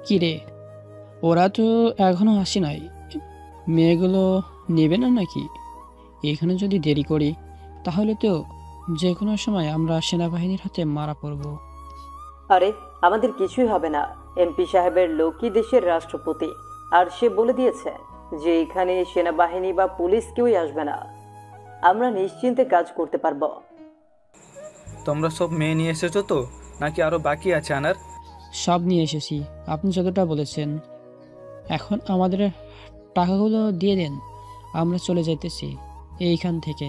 কি রে, ওরা তো এখনো আসে নাই। মেয়েগুলো নেবে না নাকি? এখানে যদি দেরি করি তাহলে তো যে কোনো সময় আমরা সেনাবাহিনীর হাতে মারা পড়ব। আরে আমাদের কিছুই হবে না। এমপি সাহেবের লোকই দেশের রাষ্ট্রপতি, আর সে বলে দিয়েছে যে এখানে সেনাবাহিনী বা পুলিশ কেউই আসবে না। আমরা নিশ্চিন্তে কাজ করতে পারবো। তোমরা সব মেয়ে নিয়ে এসেছো তো, নাকি আরো বাকি আছে আনার? সব নিয়ে এসেছি, আপনি যতটা বলেছেন। এখন আমাদের টাকাগুলো দিয়ে দেন, আমরা চলে যাইতেছি এইখান থেকে।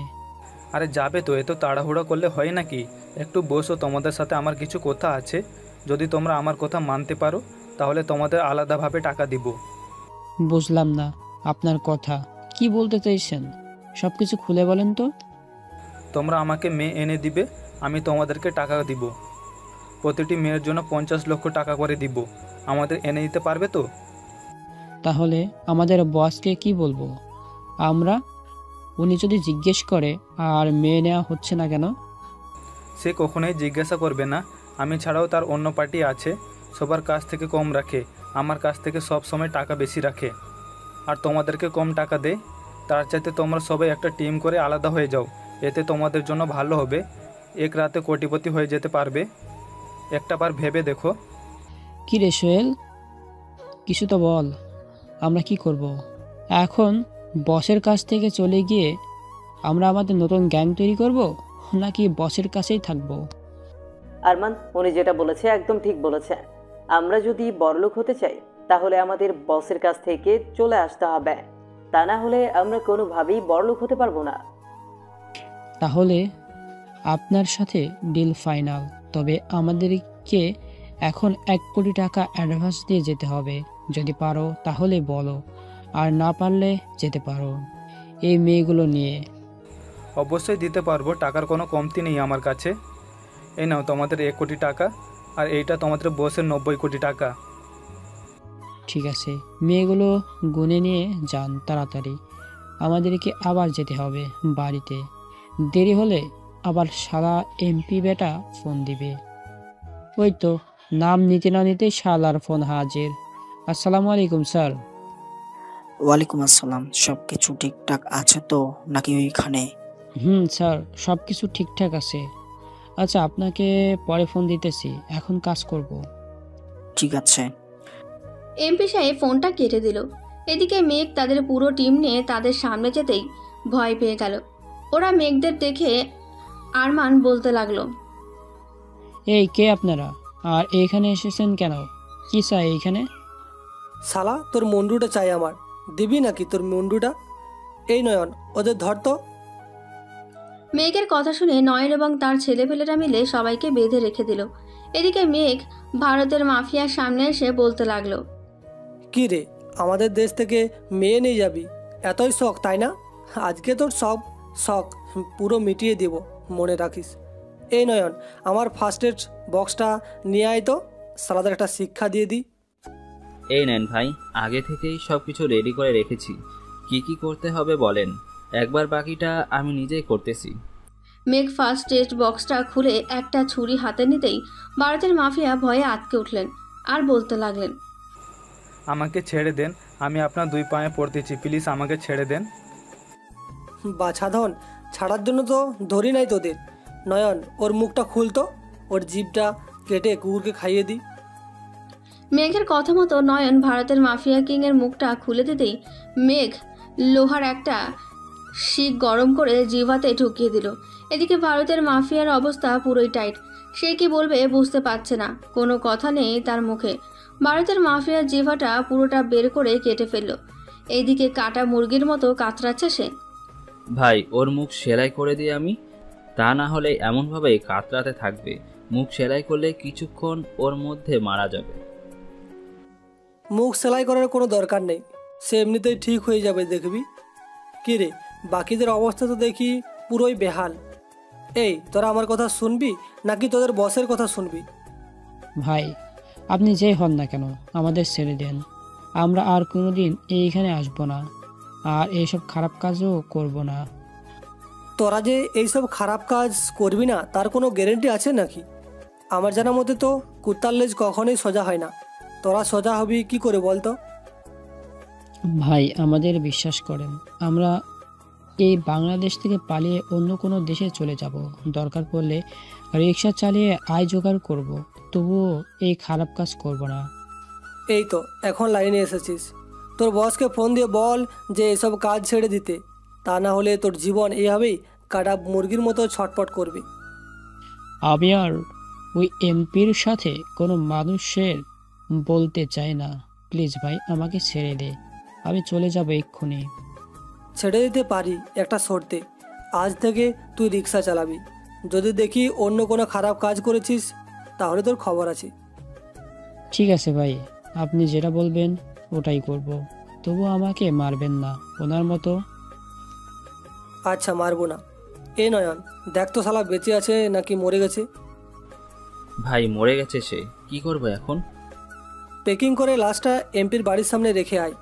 আরে যাবে তো, এত তাড়াহুড়ো করলে হয় নাকি? একটু বসো, তোমাদের সাথে আমার কিছু কথা আছে। যদি তোমরা আমার কথা মানতে পারো তাহলে তোমাদের আলাদাভাবে টাকা দিব। বুঝলাম না আপনার কথা, কি বলতে চাইছেন? সব কিছু খুলে বলেন তো। তোমরা আমাকে মেয়ে এনে দিবে, আমি তোমাদেরকে টাকা দিব। প্রতিটি মেয়ের জন্য 50 লক্ষ টাকা করে দিব। আমাদের এনে দিতে পারবে তো? তাহলে আমাদের বসকে কি বলবো আমরা? উনি যদি জিজ্ঞেস করে আর মেয়ে নেওয়া হচ্ছে না কেন? সে কখনোই জিজ্ঞাসা করবে না। আমি ছাড়াও তার অন্য পার্টি আছে, সবার কাছ থেকে কম রাখে, আমার কাছ থেকে সব সময় টাকা বেশি রাখে, আর তোমাদেরকে কম টাকা দেয়। তার চাইতে তোমরা সবাই একটা টিম করে আলাদা হয়ে যাও, এতে তোমাদের জন্য ভালো হবে। এক রাতে কোটিপতি হয়ে যেতে পারবে। একটা বার ভেবে দেখো। কি রে সোহেল, কিছু তো বল, আমরা কি করব? এখন বসের কাছ থেকে চলে গিয়ে আমরা আমাদের নতুন গ্যাং তৈরি করব, নাকি বসের কাছেই থাকবো? আরমান, উনি যেটা বলেছে একদম ঠিক বলেছে। আমরা যদি বড়লোক হতে চাই তাহলে আমাদের বসের কাছ থেকে চলে আসতে হবে, তা না হলে আমরা কোনোভাবেই বড়লোক হতে পারবো না। তাহলে আপনার সাথে ডিল ফাইনাল। তবে আমাদেরকে এখন 1 কোটি টাকা অ্যাডভান্স দিয়ে যেতে হবে। যদি পারো তাহলে বলো, আর না পারলে যেতে পারো এই মেয়েগুলো নিয়ে। অবশ্যই দিতে পারবো, টাকার কোনো কমতি নেই আমার কাছে। এই নাও তোমাদের 1 কোটি টাকা, আর এইটা তোমাদের বসের 90 কোটি টাকা। ঠিক আছে, মেয়েগুলো গুনে নিয়ে যান তাড়াতাড়ি। আমাদেরকে আবার যেতে হবে বাড়িতে। দেরি হলে আবার সারা এমপি বেটা ফোন দিবে। ওই তো নাম নিতে না নিতেই শালার ফোন হাজির। আসসালামু আলাইকুম স্যার। ওয়ালাইকুম আসসালাম। সব কিছু ঠিকঠাক আছে তো নাকি ওইখানে? স্যার, সব কিছু ঠিকঠাক আছে। আচ্ছা, আপনাকে পরে ফোন দিতেছি, এখন কাজ করব। ঠিক আছে। এমপি সাহেব ফোনটা কেটে দিল। এদিকে মেঘ তাদের পুরো টিম নিয়ে তাদের সামনে যেতেই ভয় পেয়ে গেল। ওরা মেঘদের দেখে আরমান বলতে লাগলো, এই কে আপনারা, আর এইখানে এসেছেন কেন? কি চাই এইখানে? শালা, তোর মুন্ডুটা চাই আমার। দিবি নাকি তোর মুন্ডুটা? এই নয়ন, ওদের ধর তো। মেঘের কথা শুনে নয়ন এবং তার ছেলেপেলেরা মিলে সবাইকে বেঁধে রেখে দিল। এদিকে মেঘ ভারতের মাফিয়ার সামনে এসে বলতে লাগলো, কি রে, আমাদের দেশ থেকে মেয়ে নিয়ে যাবি? এতই শখ তাই না? আজকে তোর সব শখ পুরো মিটিয়ে দেব, মনে রাখিস। এই নয়ন, আমার ফার্স্ট এড বক্সটা নিয়ে আয় তো, সালাদের একটা শিক্ষা দিয়ে দিই। এই নেন ভাই, আগে থেকেই সব কিছু রেডি করে রেখেছি। কি কি করতে হবে বলেন, একবার বাকিটা আমি নিজেই করতেছি। মেঘ ফার্স্ট এড বক্সটা খুলে একটা ছুরি হাতে নিতেই ভারতের মাফিয়া ভয়ে আটকে উঠলেন আর বলতে লাগলেন, আমাকে ছেড়ে দেন, আমি আপনার 2 পায়ে পড়তেছি, প্লিজ আমাকে ছেড়ে দেন। বাছাধন, ছাড়ার জন্য তো ধরি নাই তোদের। নয়ন, ওর মুখটা খুলতো, ওর জিভটা কেটে কুকুরকে খাইয়ে দিই। মেঘের কথা মতো নয়ন ভারতের মাফিয়া কিংয়ের মুখটা খুলে দিতেই মেঘ লোহার একটা শিক গরম করে জিভাতে ঢুকিয়ে দিল। এদিকে ভারতের মাফিয়ার অবস্থা পুরোই টাইট। সে কি বলবে বুঝতে পারছে না, কোনো কথা নেই তার মুখে। ভারতের মাফিয়ার জিভাটা পুরোটা বের করে কেটে ফেলল। এইদিকে কাটা মুরগির মতো কাতরাচ্ছে সে। ভাই, ওর মুখ সেলাই করে দিই আমি, তা না হলে এমনভাবে কাতরাতে থাকবে, মুখ সেলাই করলে কিছুক্ষণ ওর মধ্যে মারা যাবে। মুখ সেলাই করার কোনো দরকার নেই, সে এমনিতেই ঠিক হয়ে যাবে, দেখবি। কী রে, বাকিদের অবস্থা তো দেখি পুরোই বেহাল। এই, তোরা আমার কথা শুনবি নাকি তোদের বসের কথা শুনবি? ভাই, আপনি যেই হন না কেন আমাদের ছেড়ে দেন। আমরা আর কোনোদিন এইখানে আসবো না, আর এইসব খারাপ কাজও করব না। তোরা যে এইসব খারাপ কাজ করবি না তার কোনো গ্যারেন্টি আছে নাকি? আমার জানা মতে তো কুত্তার লেজ কখনোই সোজা হয় না। তোরা সোজা হবি কি করে বলতো? ভাই, আমাদের বিশ্বাস করেন, আমরা এই বাংলাদেশ থেকে পালিয়ে অন্য কোনো দেশে চলে যাব। দরকার পড়লে রিক্সা চালিয়ে আয় জোগাড় করব, তবুও এই খারাপ কাজ করব না। এই তো এখন লাইনে এসেছিস, তোর বসকে ফোন দিয়ে বল যে এসব কাজ ছেড়ে দিতে, তা না হলে তোর জীবন এইভাবেই কাটা মুরগির মতো ছটপট করবে। আমি আর ওই এমপির সাথে কোনো মানুষের বলতে চাই না। প্লিজ ভাই, আমাকে ছেড়ে দে, আমি চলে যাব এক্ষুনি। ছেড়ে দিতে পারি একটা শর্তে, আজ থেকে তুই রিক্সা চালাবি। যদি দেখি অন্য কোনো খারাপ কাজ করেছিস তাহলে তোর খবর আছে। ঠিক আছে ভাই, আপনি যেটা বলবেন ওটাই করব, তবু আমাকে মারবেন না ওনার মতো। আচ্ছা, মারবো না। এ নয়ন, দেখ তো শালা বেঁচে আছে নাকি মরে গেছে। ভাই, মরে গেছে সে, কি করবো এখন? প্যাকিং করে লাশটা এমপির বাড়ির সামনে রেখে আয়,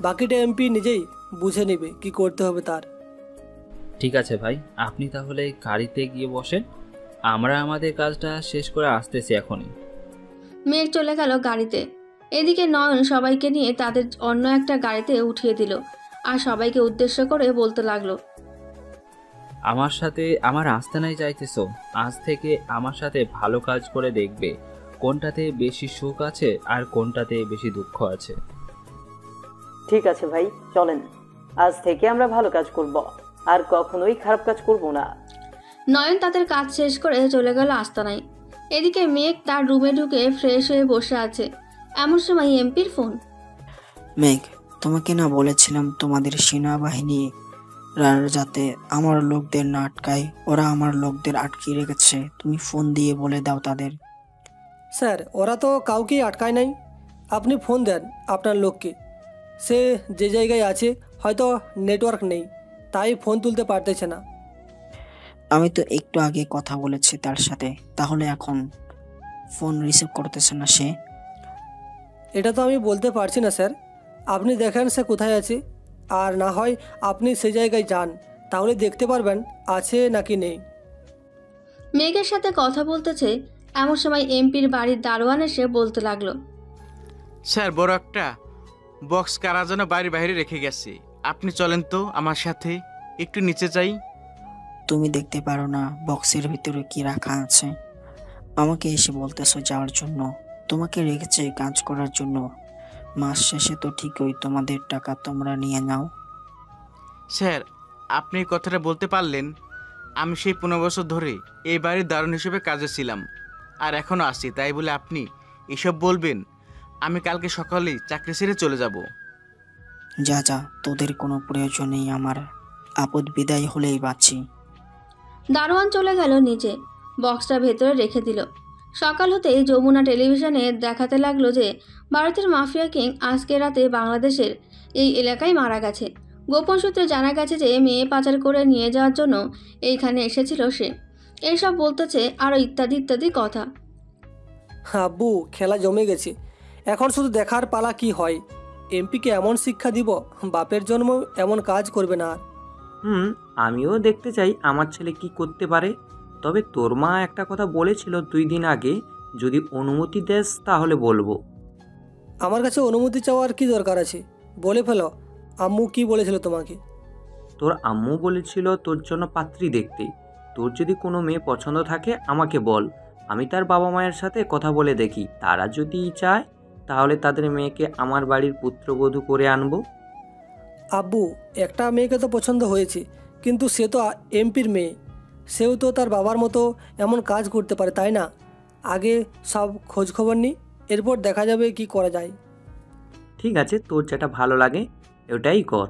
বাকিটা এমপি নিজেই বুঝে নেবে কি করতে হবে তার। ঠিক আছে ভাই, আপনি তাহলে গাড়িতে গিয়ে বসেন, আমরা আমাদের কাজটা শেষ করে আসতেছি এখনই। মেঘ চলে গেল গাড়িতে। এদিকে নয়ন সবাইকে নিয়ে তাদের অন্য একটা গাড়িতে উঠিয়ে দিল আর সবাইকে উদ্দেশ্য করে বলতে লাগলো, আমার সাথে আমার আস্তানায় যাইতেছো, আজ থেকে আমার সাথে ভালো কাজ করে দেখবে কোনটাতে বেশি সুখ আছে আর কোনটাতে বেশি দুঃখ আছে। ঠিক আছে ভাই, চলেন, আজ থেকে আমরা ভালো কাজ করব, আর কখনোই খারাপ কাজ করব না। নয়ন তাদের কাজ শেষ করে চলে গেল আস্তানায়। এদিকে মেঘ তার রুমে ঢুকে ফ্রেশ হয়ে বসে আছে। এমন সময় এমপির ফোন। মেঘ, তোমাকে না বলেছিলাম তোমাদের সেনাবাহিনী যাতে আমার লোকদের না আটকায়, ওরা আমার লোকদের আটকিয়ে রেখেছে। তুমি ফোন দিয়ে বলে দাও তাদের। স্যার, ওরা তো কাউকেই আটকায় নাই, আপনি ফোন দেন আপনার লোককে। সে যে জায়গায় আছে হয়তো নেটওয়ার্ক নেই, তাই ফোন তুলতে পারতেছে না। আমি তো একটু আগে কথা বলেছি তার সাথে, তাহলে এখন ফোন রিসিভ করতেছে না সে? এটা তো আমি বলতে পারছি না স্যার, আপনি দেখেন সে কোথায় আছে, আর না হয় আপনি সেই জায়গায় যান, তাহলে দেখতে পারবেন আছে নাকি নেই। মেঘের সাথে কথা বলতেছে এমন সময় এমপির বাড়ির দারোয়ান এসে বলতে লাগলো, স্যার, বড় একটা বক্স কারা যেন বাড়ির বাইরে রেখে গেছে, আপনি চলেন তো আমার সাথে, একটু নিচে যাই। তুমি দেখতে পারো না বক্সের ভিতরে কি রাখা আছে? আমাকে এসে বলতেছো যাওয়ার জন্য? তোমাকে রেখেছে কাজ করার জন্য, মাস শেষে তো ঠিকই তোমাদের টাকা তোমরা নিয়ে নাও। স্যার, আপনি এই কথাটা বলতে পারলেন? আমি সেই 15 বছর ধরে এই বাড়ির দারোয়ান হিসেবে কাজে ছিলাম, আর এখনও আছি, তাই বলে আপনি এসব বলবেন? আমি কালকে সকালেই চাকরি ছেড়ে চলে যাব। যা যা, তোদের কোনো প্রয়োজন নেই আমার, আপদ বিদায় হলেই বাঁচি। দারোয়ান চলে গেল নিচে, বক্সটা ভেতরে রেখে দিল। সকাল হতেই যমুনা টেলিভিশনে দেখাতে লাগলো যে ভারতের মাফিয়া কিং আজকে রাতে বাংলাদেশের এই এলাকায় মারা গেছে। গোপন সূত্রে জানা গেছে যে মেয়ে পাচার করে নিয়ে যাওয়ার জন্য এইখানে এসেছিল সে। এইসব বলতেছে আরও ইত্যাদি ইত্যাদি কথা। আব্বু, খেলা জমে গেছে, এখন শুধু দেখার পালা কি হয়। এমপিকে এমন শিক্ষা দিব, বাপের জন্ম এমন কাজ করবে না আর। আমিও দেখতে চাই আমার ছেলে কি করতে পারে। তবে তোর মা একটা কথা বলেছিল 2 দিন আগে, যদি অনুমতি দেস তাহলে বলবো। আমার কাছে অনুমতি চাওয়ার কি দরকার আছে, বলে ফেলো। আম্মু কি বলেছিল তোমাকে? তোর আম্মু বলেছিল তোর জন্য পাত্রী দেখতে। তোর যদি কোনো মেয়ে পছন্দ থাকে আমাকে বল, আমি তার বাবা মায়ের সাথে কথা বলে দেখি, তারা যদি চায় তাহলে তাদের মেয়েকে আমার বাড়ির পুত্রবধূ করে আনবো। আব্বু, একটা মেয়েকে তো পছন্দ হয়েছে, কিন্তু সে তো এমপির মেয়ে, সেও তো তার বাবার মতো এমন কাজ করতে পারে, তাই না? আগে সব খোঁজ খবর নিই, এরপর দেখা যাবে কি করা যায়। ঠিক আছে, তোর যেটা ভালো লাগে ওটাই কর।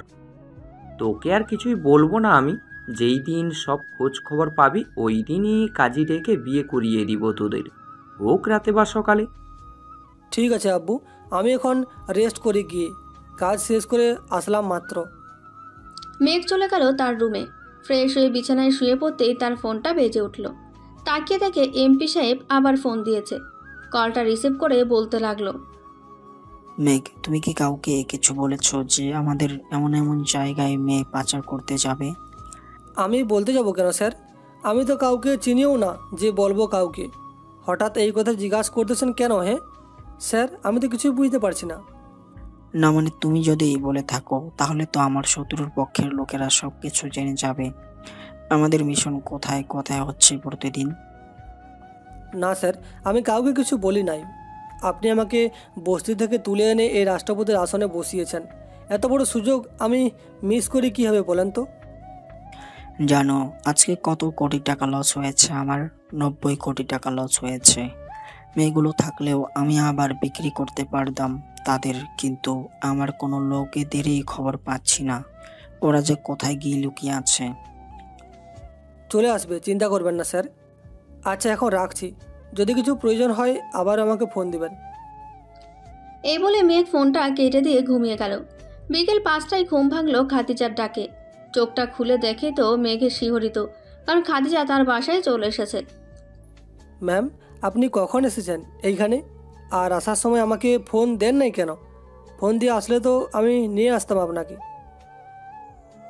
তোকে আর কিছুই বলবো না আমি। যেই দিন সব খোঁজ খবর পাবি ওই দিনই কাজী ডেকে বিয়ে করিয়ে দিব তোদের, হোক রাতে বা সকালে। ঠিক আছে আব্বু, আমি এখন রেস্ট করি, গিয়ে কাজ শেষ করে আসলাম মাত্র। মেঘ চলে গেল তার রুমে। ফ্রেশ হয়ে বিছানায় শুয়ে পড়তেই তার ফোনটা বেজে উঠল। তাকিয়ে দেখে এমপি সাহেব আবার ফোন দিয়েছে। কলটা রিসিভ করে বলতে লাগলো, মেঘ, তুমি কি কাউকে কিছু বলেছো যে আমাদের এমন এমন জায়গায় মেয়ে পাচার করতে যাবে? আমি বলতে যাব কেন স্যার? আমি তো কাউকে চিনিও না যে বলবো কাউকে। হঠাৎ এই কথা জিজ্ঞাসা করতেছেন কেন? হ্যাঁ স্যার, আমি তো কিছুই বুঝতে পারছি না। না মানে তুমি যদি বলে থাকো তাহলে তো আমার শত্রুর পক্ষের লোকেরা সব কিছু জেনে যাবে আমাদের মিশন কোথায় কোথায় হচ্ছে প্রতিদিন। না স্যার, আমি কাউকে কিছু বলি নাই। আপনি আমাকে বস্তি থেকে তুলে এনে এই রাষ্ট্রপতির আসনে বসিয়েছেন, এত বড় সুযোগ আমি মিস করি কীভাবে বলেন তো? জানো আজকে কত কোটি টাকা লস হয়েছে? আমার 90 কোটি টাকা লস হয়েছে। মেয়েগুলো থাকলেও আমি আবার বিক্রি করতে পারতাম তাদের, কিন্তু আমার কোনো লোকেদেরই খবর পাচ্ছি না, ওরা যে কোথায় গিয়ে লুকিয়ে আছে। চলে আসবে, চিন্তা করবেন না স্যার। আচ্ছা এখন রাখছি, যদি কিছু প্রয়োজন হয় আবার আমাকে ফোন দিবেন। এই বলে মেঘ ফোনটা কেটে দিয়ে ঘুমিয়ে গেল। বিকেল 5টায় ঘুম ভাঙলো খাদিজার ডাকে। চোখটা খুলে দেখে তো মেঘে শিহরিত, কারণ খাদিজা তার বাসায় চলে এসেছে। ম্যাম, আপনি কখন এসেছেন এইখানে? আর আসার সময় আমাকে ফোন দেন নাই কেন? ফোন দিয়ে আসলে তো আমি নিয়ে আসতাম আপনাকে।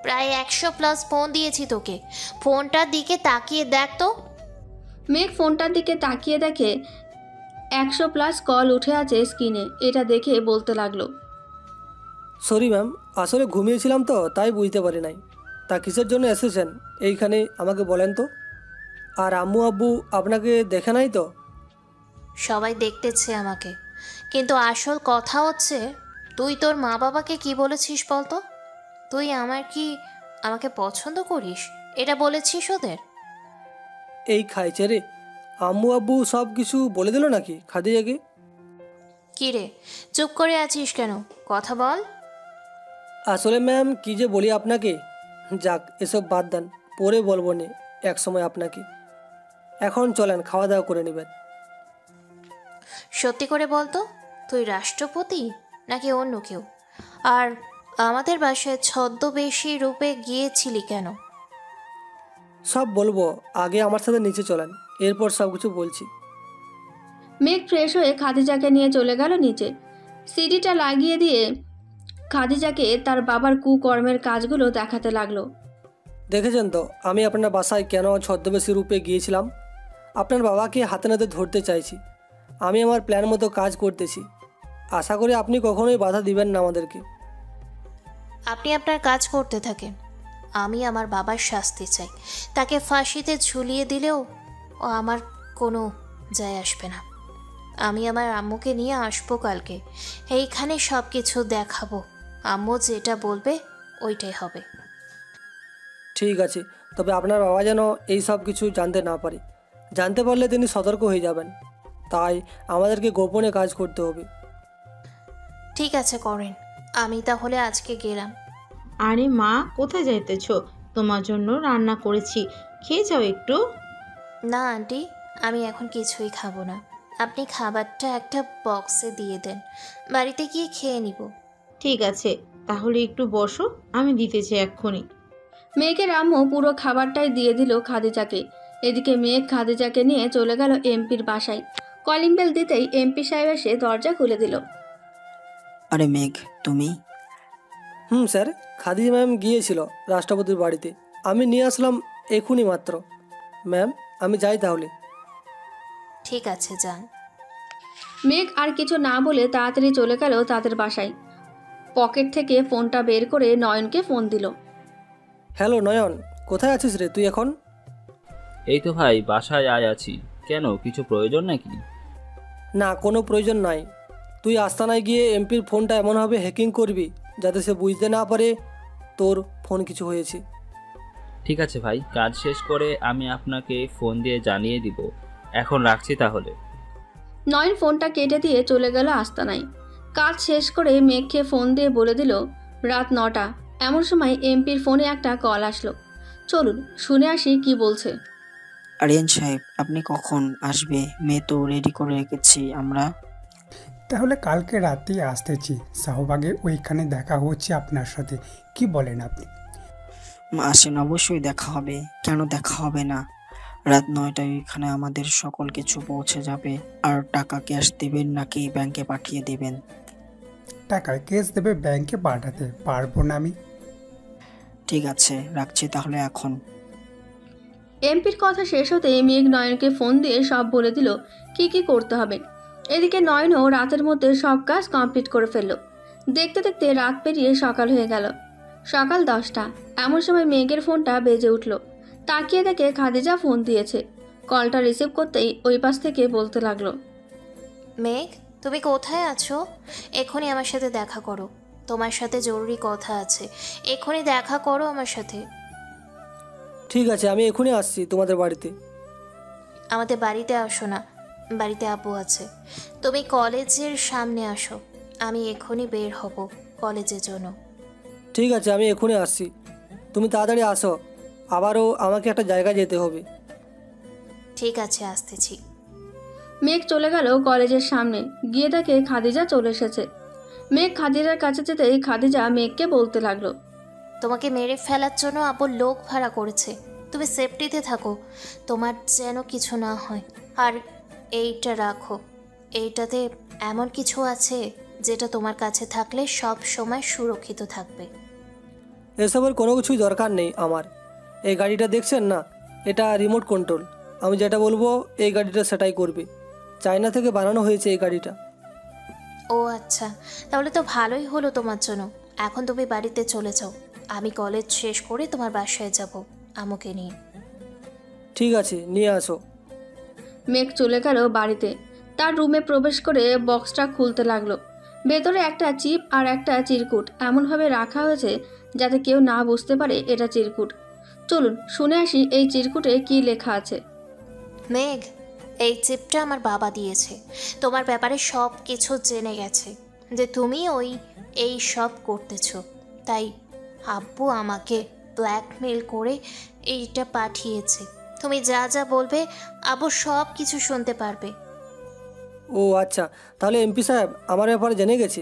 প্রায় 100+ ফোন দিয়েছি তোকে, ফোনটার দিকে তাকিয়ে দেখ তো। মেঘ ফোনটার দিকে তাকিয়ে দেখে 100+ কল উঠে আছে স্ক্রিনে। এটা দেখে বলতে লাগলো, সরি ম্যাম, আসলে ঘুমিয়েছিলাম তো তাই বুঝতে পারি নাই। তা কিসের জন্য এসেছেন এইখানে আমাকে বলেন তো? আর আম্মু আব্বু আপনাকে দেখে নাই তো? সবাই দেখতেছে আমাকে, কিন্তু আসল কথা হচ্ছে তুই তোর মা বাবাকে কি বলেছিস বলতো? তুই আমাকে পছন্দ করিস এটা বলেছিস ওদের? এই খাইছে রে, আম্মু আব্বু সব কিছু বলে দিল নাকি খাদিজাকে? কি রে, চুপ করে আছিস কেন? কথা বল। আসলে ম্যাম কি যে বলি আপনাকে, যাক এসব বাদ দেন, পরে বলবো নে এক সময় আপনাকে। এখন চলেন খাওয়া দাওয়া করে নেবেন। সত্যি করে বলতো, তুই রাষ্ট্রপতি নাকি অন্য কেউ? আর আমাদের বাসায় ছদ্মবেশী রূপে গিয়েছিলি কেন? সব বলবো, আগে আমার সাথে নিচে চলেন, এরপর সব কিছু বলছি। মেঘ ফ্রেশ হয়ে খাদিজাকে নিয়ে চলে গেল নিচে। সিডিটা লাগিয়ে দিয়ে খাদিজাকে তার বাবার কুকর্মের কাজগুলো দেখাতে লাগলো। দেখেছেন তো আমি আপনার বাসায় কেন ছদ্মবেশী রূপে গিয়েছিলাম? আপনার বাবাকে হাতে নাতে ধরতে চাইছি। আমি আমার প্ল্যান মতো কাজ করতেছি, আশা করি আপনি কখনোই বাধা দিবেন না আমাদেরকে। আপনি আপনার কাজ করতে থাকেন, আমি আমার বাবার শাস্তি চাই। তাকে ফাঁসিতে ঝুলিয়ে দিলেও আমার কোনো যায় আসবে না। আমি আমার আম্মুকে নিয়ে আসবো কালকে, এইখানে সব কিছু দেখাবো। আম্মু যেটা বলবে ওইটাই হবে। ঠিক আছে, তবে আপনার বাবা যেন এই সব কিছু জানতে না পারে। জানতে পারলে তিনি সতর্ক হয়ে যাবেন, তাই আমাদেরকে গোপনে কাজ করতে হবে। ঠিক আছে করেন, আমি তাহলে আজকে গেলাম। আরে মা, কোথায় যাইতেছ? তোমার জন্য রান্না করেছি, খেয়ে যাও একটু। না আন্টি, আমি এখন কিছুই খাবো না। আপনি খাবারটা একটা বক্সে দিয়ে দেন, বাড়িতে গিয়ে খেয়ে নিব। ঠিক আছে, তাহলে একটু বসো, আমি দিতেছি এক্ষুনি। মেয়েকে আম্মু পুরো খাবারটাই দিয়ে দিল খাদিজাকে। এদিকে মেয়ে খাদিজাকে নিয়ে চলে গেল এমপির বাসায়। কলিং বেল দিতেই এমপি সাহেব এসে দরজা খুলে দিল। আরে মেঘ, তুমি? স্যার, খাদিজা ম্যাম গিয়েছিল রাষ্ট্রপতির বাড়িতে, আমি নিয়ে আসলাম এখনই মাত্র। ম্যাম, আমি যাই তাহলে। ঠিক আছে, যান। মেঘ আর কিছু না বলে তাড়াতাড়ি চলে গেল তাদের বাসায়। পকেট থেকে ফোনটা বের করে নয়নকে ফোন দিল। হ্যালো নয়ন, কোথায় আছিস রে তুই এখন? এই তো ভাই, বাসায় আছি। কেন, কিছু প্রয়োজন নাকি? না, কোনো প্রয়োজন নাই। তুই আস্তানায় গিয়ে এমপির ফোনটা এমনভাবে হ্যাকিং করবি যাতে সে বুঝতে না পারে তোর ফোন কিছু হয়েছে। ঠিক আছে ভাই, কাজ শেষ করে আমি আপনাকে ফোন দিয়ে জানিয়ে দিব। এখন রাখছি তাহলে। নয়ন ফোনটা কেটে দিয়ে চলে গেল আস্তানায়। কাজ শেষ করে মেঘকে ফোন দিয়ে বলে দিল রাত 9টা। এমন সময় এমপির ফোনে একটা কল আসলো। চলুন শুনে আসি কি বলছে। আরিয়ান সাহেব, আপনি কখন আসবে? মেয়ে তো রেডি করে রেখেছি আমরা। তাহলে কালকে রাতেই আসতেছি, শাহবাগে ওইখানে দেখা হচ্ছে আপনার সাথে, কি বলেন আপনি? আসেন, অবশ্যই দেখা হবে। কেন দেখা হবে না? রাত 9টায় ওইখানে আমাদের সকল কিছু পৌঁছে যাবে। আর টাকা ক্যাশ দিবেন নাকি ব্যাংকে পাঠিয়ে দিবেন? টাকা ক্যাশ দেবে, ব্যাংকে পাঠাতে পারবো না আমি। ঠিক আছে, রাখছি তাহলে এখন। এমপির কথা শেষ হতেই মেঘ নয়নকে ফোন দিয়ে সব বলে দিল কি কি করতে হবে। এদিকে নয়নও রাতের মধ্যে সব কাজ কমপ্লিট করে ফেলল। দেখতে দেখতে রাত পেরিয়ে সকাল হয়ে গেল। সকাল 10টা। এমন সময় মেঘের ফোনটা বেজে উঠল। তাকিয়ে দেখে খাদিজা ফোন দিয়েছে। কলটা রিসিভ করতেই ওই পাশ থেকে বলতে লাগলো, মেঘ, তুমি কোথায় আছো? এখনই আমার সাথে দেখা করো, তোমার সাথে জরুরি কথা আছে। এখনই দেখা করো আমার সাথে। ঠিক আছে, আমি এখনই আসছি তোমাদের বাড়িতে। আমাদের বাড়িতে আসো না, বাড়িতে আপু আছে। তুমি কলেজের সামনে আসো, আমি এখনই বের হব কলেজের জন্য। ঠিক আছে, আমি এখনই আসছি, তুমি তাড়াতাড়ি আসো। আবারও আমাকে একটা জায়গায় যেতে হবে। ঠিক আছে, আসতেছি। মেঘ চলে গেল কলেজের সামনে। গিয়ে দেখে খাদিজা চলে এসেছে। মেঘ খাদিজার কাছে যেতেই খাদিজা মেঘকে বলতে লাগলো, তোমাকে মেরে ফেলার জন্য আপু লোক ভাড়া করেছে, তুমি সেফটিতে থাকো, তোমার যেন কিছু না হয়। আর এইটা রাখো, এইটাতে এমন কিছু আছে যেটা তোমার কাছে থাকলে সব সময় সুরক্ষিত থাকবে। এসবের কোনো কিছুই দরকার নেই আমার। এই গাড়িটা দেখছেন না, এটা রিমোট কন্ট্রোল। আমি যেটা বলবো এই গাড়িটা সেটাই করবে। চায়না থেকে বানানো হয়েছে এই গাড়িটা। ও আচ্ছা, তাহলে তো ভালোই হলো তোমার জন্য। এখন তুমি বাড়িতে চলে যাও, আমি কলেজ শেষ করে তোমার বাসায় যাব আমুকে নিয়ে। ঠিক আছে, নিয়ে আসো। মেঘ চলে গেল বাড়িতে। তার রুমে প্রবেশ করে বক্সটা খুলতে লাগলো। ভেতরে একটা চিপ আর একটা চিরকুট এমনভাবে রাখা হয়েছে যাতে কেউ না বুঝতে পারে এটা চিরকুট। চলুন শুনে আসি এই চিরকুটে কি লেখা আছে। মেঘ, এই চিপটা আমার বাবা দিয়েছে। তোমার ব্যাপারে সব কিছু জেনে গেছে যে তুমি এই সব করতেছো, তাই আব্বু আমাকে ব্ল্যাকমেল করে এইটা পাঠিয়েছে। তুমি যা যা বলবে আব্বু সব কিছু শুনতে পারবে। ও আচ্ছা, তাহলে এমপি সাহেব আমার ব্যাপারে জেনে গেছে।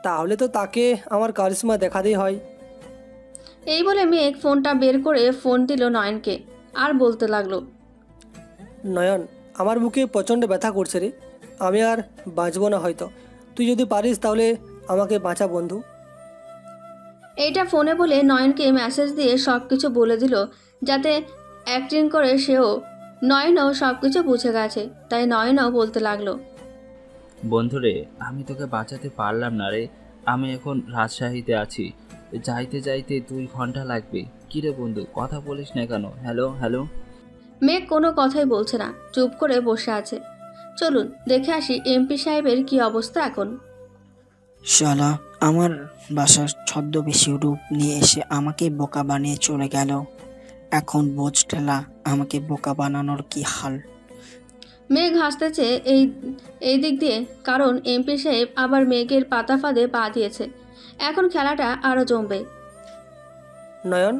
তাহলে তো তাকে আমার কারিশমা দেখাতেই হয়। এই বলে মেঘ ফোনটা বের করে ফোন দিল নয়নকে আর বলতে লাগলো, নয়ন, আমার বুকে প্রচণ্ড ব্যথা করছে রে। আমি আর বাঁচবো না হয়তো। তুই যদি পারিস তাহলে আমাকে বাঁচা বন্ধু। এইটা ফোনে বলে নয়নকে মেসেজ দিয়ে সব কিছু বলে দিল যাতে অ্যাক্টিং করে নয়নও সব কিছু বুঝে গেছে। তাই নয়নও বলতে লাগলো, বন্ধুরে, আমি তোকে বাঁচাতে পারলাম না রে। আমি এখন রাজশাহীতে আছি, যাইতে যাইতে 2 ঘন্টা লাগবে। কিরে বন্ধু, কথা বলিস না কেন? Hello hello. মেঘ কোনো কথাই বলছে না, চুপ করে বসে আছে। চলুন দেখে আসি এমপি সাহেবের কি অবস্থা এখন। শালা আমার বাসার ছদ্মবেশী রূপ নিয়ে এসে আমাকে বোকা বানিয়ে চলে গেল। এখন বোঝ ঠেলা আমাকে বোকা বানানোর কি হাল। মেঘ হাসতেছে এই দিক দিয়ে, কারণ এমপি সাহেব আবার মেঘের পাতা ফাঁদে পা দিয়েছে। এখন খেলাটা আরও জমবে। নয়ন,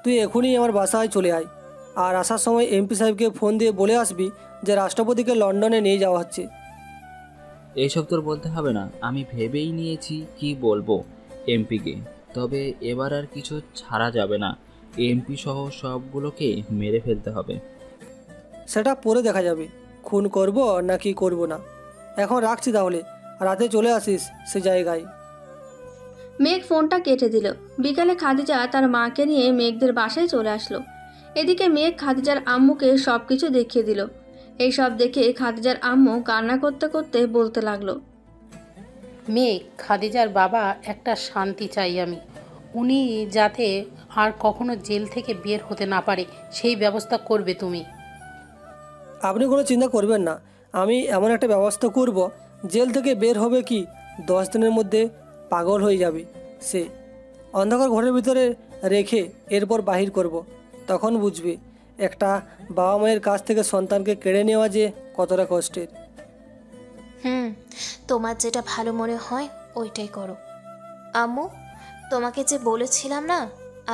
তুই এখনই আমার বাসায় চলে আয়। আর আসার সময় এমপি সাহেবকে ফোন দিয়ে বলে আসবি যে রাষ্ট্রপতিকে লন্ডনে নিয়ে যাওয়া হচ্ছে। এইসব তোর বলতে হবে না, আমি ভেবেই নিয়েছি কি বলবো। এমপিকে। তবে এবার আর কিছু ছাড়া যাবে না, এমপি সহ সবগুলোকে মেরে ফেলতে হবে। সেটা পরে দেখা যাবে, খুন করব নাকি করব না। এখন রাখছি তাহলে, রাতে চলে আসিস সে জায়গায়। মেঘ ফোনটা কেটে দিল। বিকালে খাদিজা তার মাকে নিয়ে মেঘদের বাসায় চলে আসলো। এদিকে মেঘ খাদিজার আম্মুকে সব কিছু দেখিয়ে দিল। এইসব দেখে খাদিজার আম্মু কান্না করতে করতে বলতে লাগলো, মেঘ, খাদিজার বাবা একটা শান্তি চাই আমি। উনি যাতে আর কখনো জেল থেকে বের হতে না পারে সেই ব্যবস্থা করবে তুমি। আপনি কোনো চিন্তা করবেন না, আমি এমন একটা ব্যবস্থা করব, জেল থেকে বের হবে কি 10 দিনের মধ্যে পাগল হয়ে যাবে সে। অন্ধকার ঘরের ভিতরে রেখে এরপর বাহির করব, তখন বুঝবে একটা বাবা মায়ের কাছ থেকে সন্তানকে কেড়ে নেওয়া যে কতটা কষ্টের। তোমার যেটা ভালো মনে হয় ওইটাই করো। আম্মু, তোমাকে যে বলেছিলাম না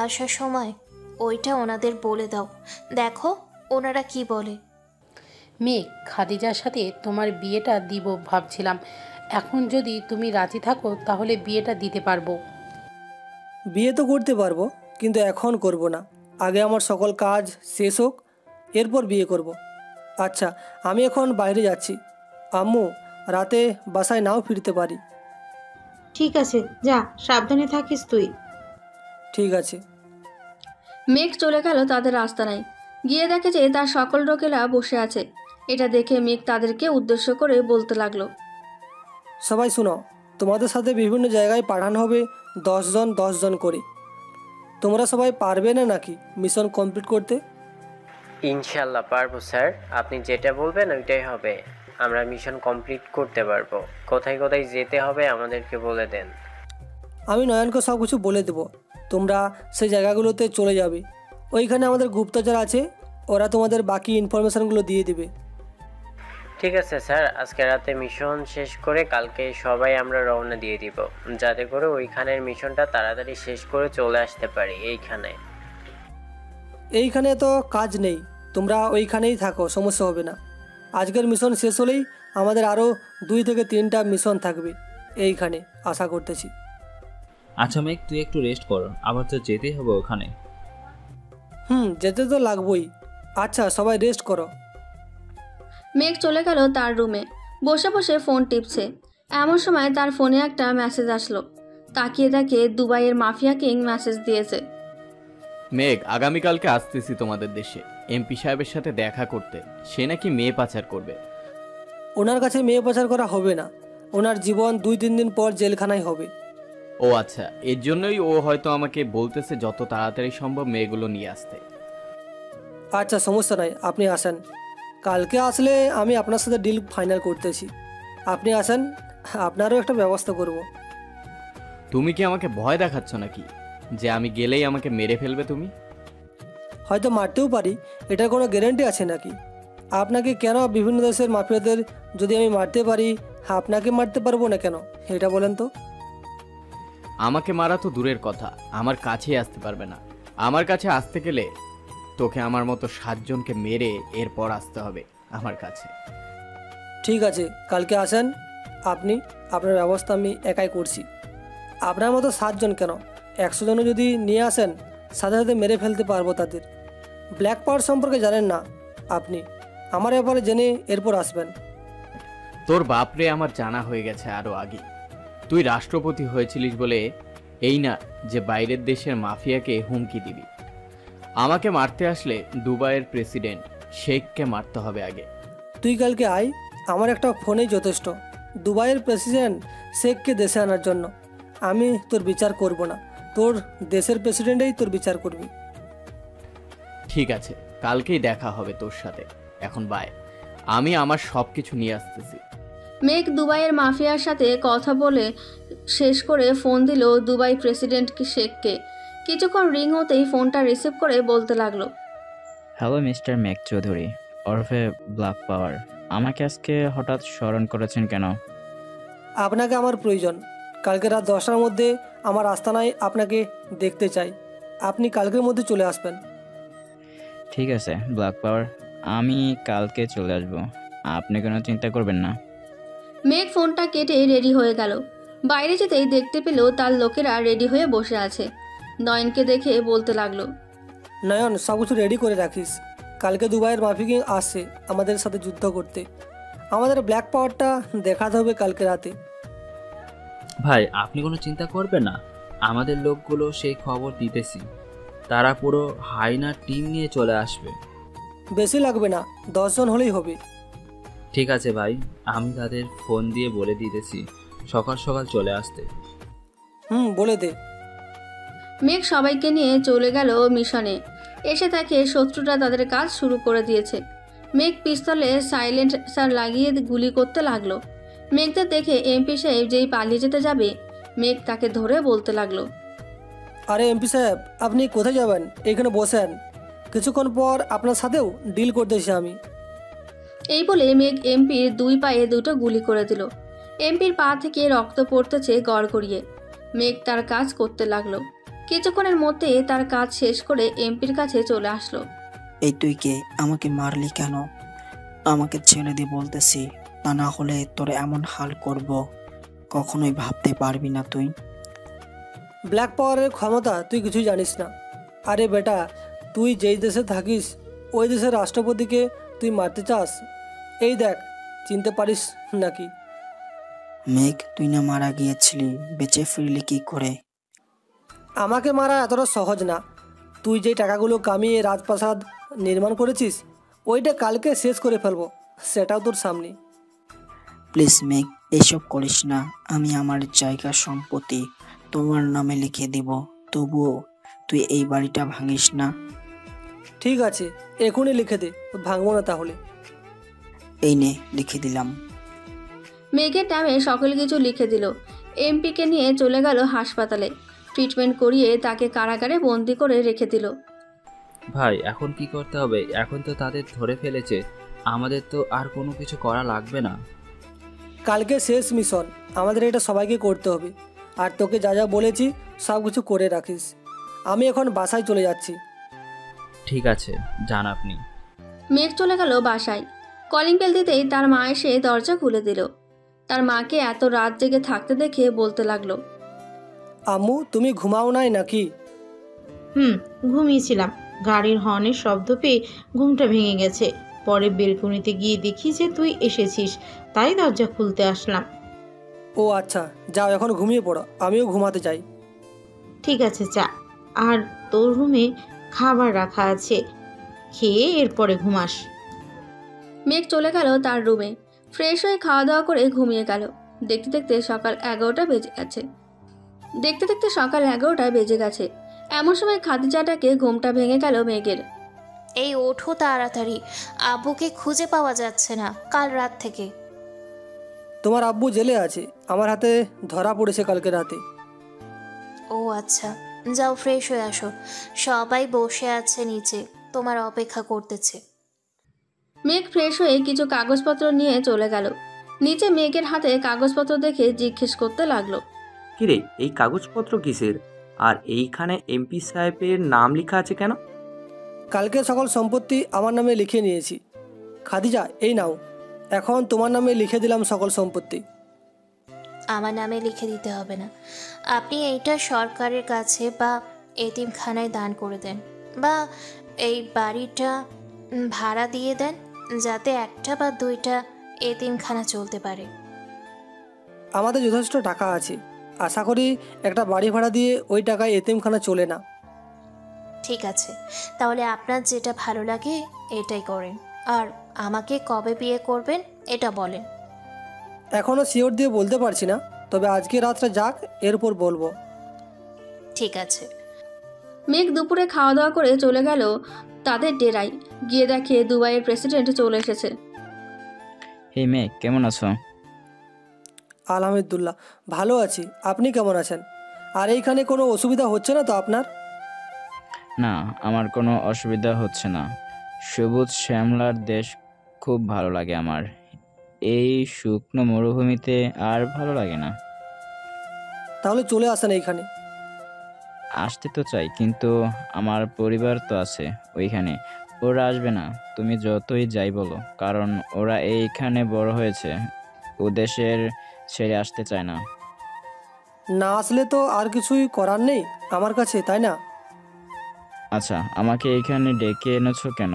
আসার সময়, ওইটা ওনাদের বলে দাও, দেখো ওনারা কি বলে। মেঘ, খাদিজার সাথে তোমার বিয়েটা দিব ভাবছিলাম, এখন যদি তুমি রাজি থাকো তাহলে বিয়েটা দিতে পারবো। বিয়ে তো করতে পারবো, কিন্তু এখন করব না, আগে আমার সকল কাজ শেষ হোক, এরপর বিয়ে করব। আচ্ছা, আমি এখন বাইরে যাচ্ছি, আম্মু রাতে বাসায় নাও ফিরতে পারি। ঠিক আছে, যা, সাবধানে থাকিস তুই। ঠিক আছে। মেঘ চলে গেল তাদের রাস্তা নাই। গিয়ে দেখে যে তার সকল লোকেরা বসে আছে। এটা দেখে মেঘ তাদেরকে উদ্দেশ্য করে বলতে লাগলো, সবাই শুনো, তোমাদের সাথে বিভিন্ন জায়গায় পাঠানো হবে 10 জন 10 জন করে। তোমরা সবাই পারবে না নাকি মিশন কমপ্লিট করতে? ইনশাল্লাহ পারবো স্যার, আপনি যেটা বলবেন ওইটাই হবে। আমরা মিশন কমপ্লিট করতে পারবো। কোথায় কোথায় যেতে হবে আমাদেরকে বলে দেন। আমি নয়নকে সব কিছু বলে দেবো, তোমরা সেই জায়গাগুলোতে চলে যাবে। ওইখানে আমাদের গুপ্তচর আছে, ওরা তোমাদের বাকি ইনফরমেশানগুলো দিয়ে দেবে। ঠিক আছে স্যার, আজকে রাতে মিশন শেষ করে কালকে সবাই আমরা রওনা দিয়ে দিব, যাতে করে ওইখানের মিশনটা তাড়াতাড়ি শেষ করে চলে আসতে পারি এইখানে তো কাজ নেই, তোমরা ওইখানেই থাকো, সমস্যা হবে না। আজকের মিশন শেষ হলেই আমাদের আরও 2 থেকে 3টা মিশন থাকবে এইখানে, আশা করতেছি। আচ্ছা মেঘ, তুই একটু রেস্ট কর, আবার তো যেতেই হবে ওখানে। যেতে তো লাগবই। আচ্ছা, সবাই রেস্ট করো। মেঘ চলে গেল তার রুমে, বসে বসে ফোন টিপছে। এমন সময় তার ফোনে একটা মেসেজ আসলো। তাকিয়ে দেখে দুবাইয়ের মাফিয়া কিং মেসেজ দিয়েছে, মেঘ, আগামীকালকে আসতেছি তোমাদের দেশে এমপি সাহেবের সাথে দেখা করতে। সে নাকি মেয়ে পাচার করবে। ওনার কাছে মেয়ে পাচার করা হবে না, ওনার জীবন 2-3 দিন পর জেলখানায় হবে। ও আচ্ছা, এর জন্যই ও হয়তো আমাকে বলতেছে যত তাড়াতাড়ি সম্ভব মেয়েগুলো নিয়ে আসতে। আচ্ছা, সমস্যা নাই, আপনি আসেন। কালকে আসলে আমি আপনার সাথে ডিল ফাইনাল করতেছি। আপনি আসেন, আপনারও একটা ব্যবস্থা করব। তুমি কি আমাকে ভয় দেখাচ্ছ নাকি যে আমি গেলেই আমাকে মেরে ফেলবে তুমি? হয়তো মারতেও পারি, এটার কোনো গ্যারান্টি আছে নাকি? আপনাকে কেন, বিভিন্ন দেশের মাফিয়াদের যদি আমি মারতে পারি, আপনাকে মারতে পারবো না কেন, এটা বলেন তো? আমাকে মারা তো দূরের কথা, আমার কাছেই আসতে পারবে না। আমার কাছে আসতে গেলে তোকে আমার মতো 7 জনকে মেরে এরপর আসতে হবে আমার কাছে। ঠিক আছে, কালকে আসেন আপনি, আপনার ব্যবস্থা আমি একাই করছি। আপনার মতো 7 জন কেন, 100 জনও যদি নিয়ে আসেন, সাথে সাথে মেরে ফেলতে পারবো তাদের। ব্ল্যাক পাওয়ার সম্পর্কে জানেন না আপনি, আমার ব্যাপারে জেনে এরপর আসবেন। তোর বাপরে আমার জানা হয়ে গেছে আরও আগে। তুই রাষ্ট্রপতি হয়েছিলিস বলে এই না যে বাইরের দেশের মাফিয়াকে হুমকি দিবি। আমাকে মারতে আসলে দুবাইয়ের প্রেসিডেন্ট শেখকে মারতে হবে আগে। তুই কালকে আয়, আমার একটা ফোনেই যথেষ্ট। দুবাইয়ের প্রেসিডেন্ট শেখকে দেশে আনার জন্য আমি তোর বিচার করব না, তোর দেশের প্রেসিডেন্টই তোর বিচার করবি। ঠিক আছে, কালকেই দেখা হবে তোর সাথে। এখন বাই, আমি আমার সব কিছু নিয়ে আসতেছি। মেঘ দুবাইয়ের মাফিয়ার সাথে কথা বলে শেষ করে ফোন দিল দুবাই প্রেসিডেন্ট শেখকে। কিছুক্ষণ রিং হতেই ফোনটা রিসিভ করে বলতে লাগলো, হ্যালো মিস্টার মেঘ চৌধুরী ওরফে ব্ল্যাক পাওয়ার, আমাকে আজকে হঠাৎ স্মরণ করেছেন কেন? আপনাকে আমার প্রয়োজন। কালকে রাত 10টার মধ্যে আমার আস্তানায় আপনাকে দেখতে চাই। আপনি কালকের মধ্যে চলে আসবেন। ঠিক আছে ব্ল্যাক পাওয়ার, আমি কালকে চলে আসব, আপনি কোনো চিন্তা করবেন না। মেঘ ফোনটা কেটে রেডি হয়ে গেল। বাইরে যেতেই দেখতে পেল তার লোকেরা রেডি হয়ে বসে আছে। নয়নকে দেখে বলতে লাগলো, নয়ন, সব কিছু রেডি করে রাখিস। কালকে দুবাইয়ের মাফি কিং আসছে আমাদের সাথে যুদ্ধ করতে। আমাদের ব্ল্যাক পাওয়ারটা দেখাতে হবে কালকে রাতে। ভাই আপনি কোনো চিন্তা করবেন না, আমাদের লোকগুলো সেই খবর দিতেছি, তারা পুরো হাইনা টিম নিয়ে চলে আসবে। বেশি লাগবে না, 10 জন হলেই হবে। ঠিক আছে ভাই, আমি তাদের ফোন দিয়ে বলে দিতেছি সকাল সকাল চলে আসতে। বলে দে। মেঘ সবাইকে নিয়ে চলে গেল মিশনে। এসে তাকে শত্রুরা তাদের কাজ শুরু করে দিয়েছে। মেঘ পিস্তলে সাইলেন্সার লাগিয়ে গুলি করতে লাগলো। মেঘদের দেখে এমপি সাহেব যেই পালিয়ে যেতে যাবে, মেঘ তাকে ধরে বলতে লাগলো, আরে এমপি সাহেব, আপনি কোথায় যাবেন? এখানে বসেন, কিছুক্ষণ পর আপনার সাথেও ডিল করতেছি আমি। এই বলে মেঘ এমপির 2 পায়ে 2টো গুলি করে দিল। এমপির পা থেকে রক্ত পড়তেছে গড়গড়িয়ে। মেঘ তার কাজ করতে লাগলো। কিছুক্ষণের মধ্যে তার কাজ শেষ করে এমপির কাছে চলে আসলো। এই তুই কে? আমাকে মারলি কেন? আমাকে ছেড়ে দিয়ে বলতেছি, তা না হলে তোর এমন হাল করব কখনোই ভাবতে পারবি না তুই। ব্ল্যাক পাওয়ারের ক্ষমতা তুই কিছুই জানিস না। আরে বেটা, তুই যেই দেশে থাকিস ওই দেশের রাষ্ট্রপতিকে তুই মারতে চাস? এই দেখ, চিনতে পারিস নাকি? মেঘ, তুই না মারা গিয়েছিলি, বেঁচে ফিরলি কি করে? আমাকে মারা এতটা সহজ না। তুই যে টাকাগুলো কামিয়ে রাজপ্রাসাদ নির্মাণ করেছিস, ওইটা কালকে শেষ করে ফেলবো, সেটাও তোর সামনে। প্লিজ মেঘ, এসব করিস না। আমি আমার জায়গা সম্পত্তি তোমার নামে লিখে দিব, তবুও তুই এই বাড়িটা ভাঙিস না। ঠিক আছে, এখনই লিখে দে, ভাঙবো না তাহলে। এই নে, লিখে দিলাম। মেঘের নামে সকল কিছু লিখে দিল। এমপিকে নিয়ে চলে গেল হাসপাতালে। ট্রিটমেন্ট করিয়ে তাকে কারাগারে বন্দি করে রেখে দিল। ভাই এখন কি করতে হবে? এখন তো তাদের ধরে ফেলেছে, আমাদের তো আর কোনো কিছু করা লাগবে না। কালকে শেষ মিশন, আমাদের এটা সবাইকে করতে হবে। আর তোকে যা যা বলেছি সব কিছু করে রাখিস। আমি এখন বাসায় চলে যাচ্ছি। ঠিক আছে, যান আপনি। মেঘ চলে গেল বাসায়। কলিং বেল দিতেই তার মা এসে দরজা খুলে দিল। তার মাকে এত রাত জেগে থাকতে দেখে বলতে লাগলো, আম্মু, তুমি ঘুমাও নাই নাকি? ঘুমিয়েছিলাম। গাড়ির হর্নের শব্দ পেয়ে ঘুমটা ভেঙে গেছে। পরে বেলকনিতে গিয়ে দেখি যে তুই এসেছিস, তাই দরজা খুলতে আসলাম। ও আচ্ছা, যাও এখন ঘুমিয়ে পড়ো, আমিও ঘুমাতে যাই। ঠিক আছে, যা। আর তোর রুমে খাবার রাখা আছে, খেয়ে এরপরে ঘুমাস। মেঘ চলে গেল তার রুমে। ফ্রেশ হয়ে খাওয়া দাওয়া করে ঘুমিয়ে গেল। দেখতে দেখতে সকাল 11টা বেজে গেছে। এমন সময় খাদিজাটাকে ঘুমটা ভেঙে গেল মেঘের। এই ওঠো তাড়াতাড়ি, আব্বুকে খুঁজে পাওয়া যাচ্ছে না কাল রাত থেকে। তোমার আব্বু জেলে আছে, আমার হাতে ধরা পড়েছে কালকে রাতে। ও আচ্ছা, যাও ফ্রেশ হয়ে আসো। সবাই বসে আছে নিচে, তোমার অপেক্ষা করতেছে। মেঘ ফ্রেশ হয়ে কিছু কাগজপত্র নিয়ে চলে গেল। নিচে মেঘের হাতে কাগজপত্র দেখে জিজ্ঞেস করতে লাগলো, কিরে, এই কাগজপত্র কিসের? আর এইখানে এমপি সাহেবের নাম লেখা আছে কেন? কালকে সকল সম্পত্তি আমার নামে লিখে নিয়েছি। খাদিজা, এই নাও, এখন তোমার নামে লিখে দিলাম সকল সম্পত্তি। আমার নামে লিখে দিতে হবে না, আপনি এইটা সরকারের কাছে বা এতিমখানায় দান করে দেন, বা এই বাড়িটা ভাড়া দিয়ে দেন, যাতে 1টা বা 2টা এতিমখানা চলতে পারে। আমাদের যথেষ্ট টাকা আছে, আশা করি একটা বাড়ি ভাড়া দিয়ে ওই টাকায় এতিমখানা চলে না। ঠিক আছে, তাহলে আপনার যেটা ভালো লাগে এটাই করেন। আর আমাকে কবে বিয়ে করবেন এটা বলেন। এখনও শিওর দিয়ে বলতে পারছি না, তবে আজকে রাতটা যাক, এরপর বলবো। ঠিক আছে। মেঘ দুপুরে খাওয়া দাওয়া করে চলে গেল তাদের ডেরায়। গিয়ে দেখে দুবাইয়ের প্রেসিডেন্ট চলে এসেছে। হে মেঘ, কেমন আছো? আলহামদুলিল্লাহ, ভালো আছি। আপনি কেমন আছেন? আর এইখানে কোনো অসুবিধা হচ্ছে না তো আপনার? না, আমার কোনো অসুবিধা হচ্ছে না। সবুজ শ্যামলার দেশ খুব ভালো লাগে আমার। এই শুকনো মরুভূমিতে আর ভালো লাগে না। তাহলে চলে আসেন এইখানে। আসতে তো চাই, কিন্তু আমার পরিবার তো আছে ওইখানে, ওরা আসবে না তুমি যতই যাই বলো, কারণ ওরা এইখানে বড় হয়েছে, ও দেশের ছেড়ে আসতে চায় না। না আসলে তো আর কিছুই করার নেই আমার কাছে, তাই না? আচ্ছা, আমাকে এইখানে ডেকে এনেছো কেন?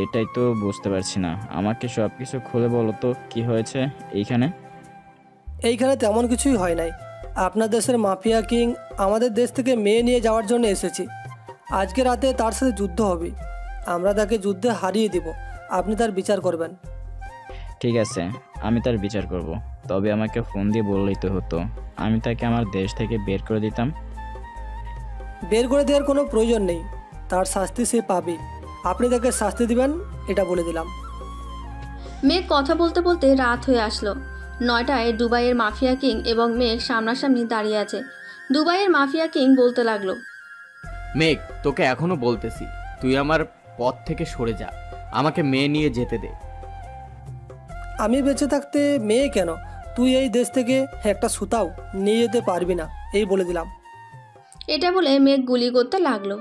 এটাই তো বুঝতে পারছি না। আমাকে সব কিছু খুলে বলো তো, কি হয়েছে এইখানে? এইখানে তেমন কিছুই হয় নাই। আপনার দেশের মাফিয়া কিং আমাদের দেশ থেকে মেয়ে নিয়ে যাওয়ার জন্য এসেছি। আজকে রাতে তার সাথে যুদ্ধ হবে, আমরা তাকে যুদ্ধে হারিয়ে দেব, আপনি তার বিচার করবেন। ঠিক আছে, আমি তার বিচার করব। তবে আমাকে ফোন দিয়ে বললেই তো হতো, আমি তাকে আমার দেশ থেকে বের করে দিতাম। বের করে দেওয়ার কোনো প্রয়োজন নেই, তার শাস্তি সে পাবে। আপনি তাকে শাস্তি দিবেন এটা বলে দিলাম। মেঘ কথা বলতে বলতে রাত হয়ে আসলো। 9টায় দুবাইয়ের মাফিয়া কিং এবং মেঘ সামনাসামনি দাঁড়িয়ে আছে। দুবাইয়ের মাফিয়া কিং বলতে লাগলো, মেঘ, তোকে এখনো বলতেছি, তুই আমার পথ থেকে সরে যা, আমাকে মেয়ে নিয়ে যেতে দে। আমি বেঁচে থাকতে মেয়ে কেন? তুই এই দেশ থেকে একটা সুতাও নিয়ে যেতে পারবি না, এই বলে দিলাম। এটা বলে মেঘ গুলি করতে লাগলো।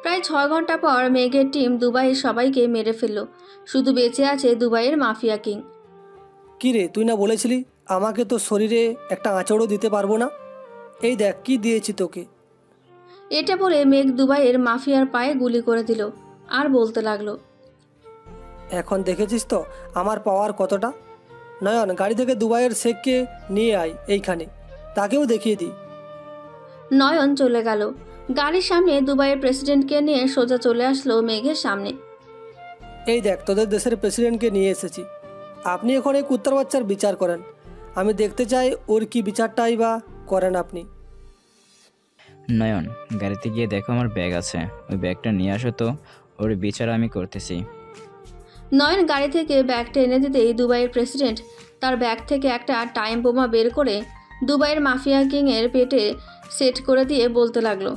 প্রায় 6 ঘন্টা পর মেঘের টিম দুবাইয়ের সবাইকে মেরে ফেললো। শুধু বেঁচে আছে দুবাইয়ের মাফিয়া কিং। কী রে, তুই না বলেছিলি আমাকে তো শরীরে একটা আঁচড়ও দিতে পারবো না? এই দেখ কি দিয়েছি তোকে। এটা বলে মেঘ দুবাইয়ের মাফিয়ার পায়ে গুলি করে দিল আর বলতে লাগলো, এখন দেখেছিস তো আমার পাওয়ার কতটা। নয়ন, গাড়ি থেকে দুবাইয়ের শেখকে নিয়ে আয় এইখানে, তাকেও দেখিয়ে দিই। নয়ন চলে গেল। গাড়ির সামনে দুবাইয়ের প্রেসিডেন্টকে নিয়ে সোজা চলে আসলো মেঘের সামনে। এই দেখ তোদের দেশের প্রেসিডেন্টকে নিয়ে এসেছি, আপনি এখন এই কুত্তার বাচ্চার বিচার করেন। আমি দেখতে চাই ওর কি বিচারটাই বা করেন আপনি। নয়ন, গাড়িতে গিয়ে দেখো আমার ব্যাগ আছে, ওই ব্যাগটা নিয়ে আসো তো, ওর বিচার আমি করতেছি। নয়ন গাড়ি থেকে ব্যাগটা এনে দিতেই দুবাইয়ের প্রেসিডেন্ট তার ব্যাগ থেকে একটা টাইম বোমা বের করে দুবাইয়ের মাফিয়া কিংয়ের পেটে সেট করে দিয়ে বলতে লাগলো,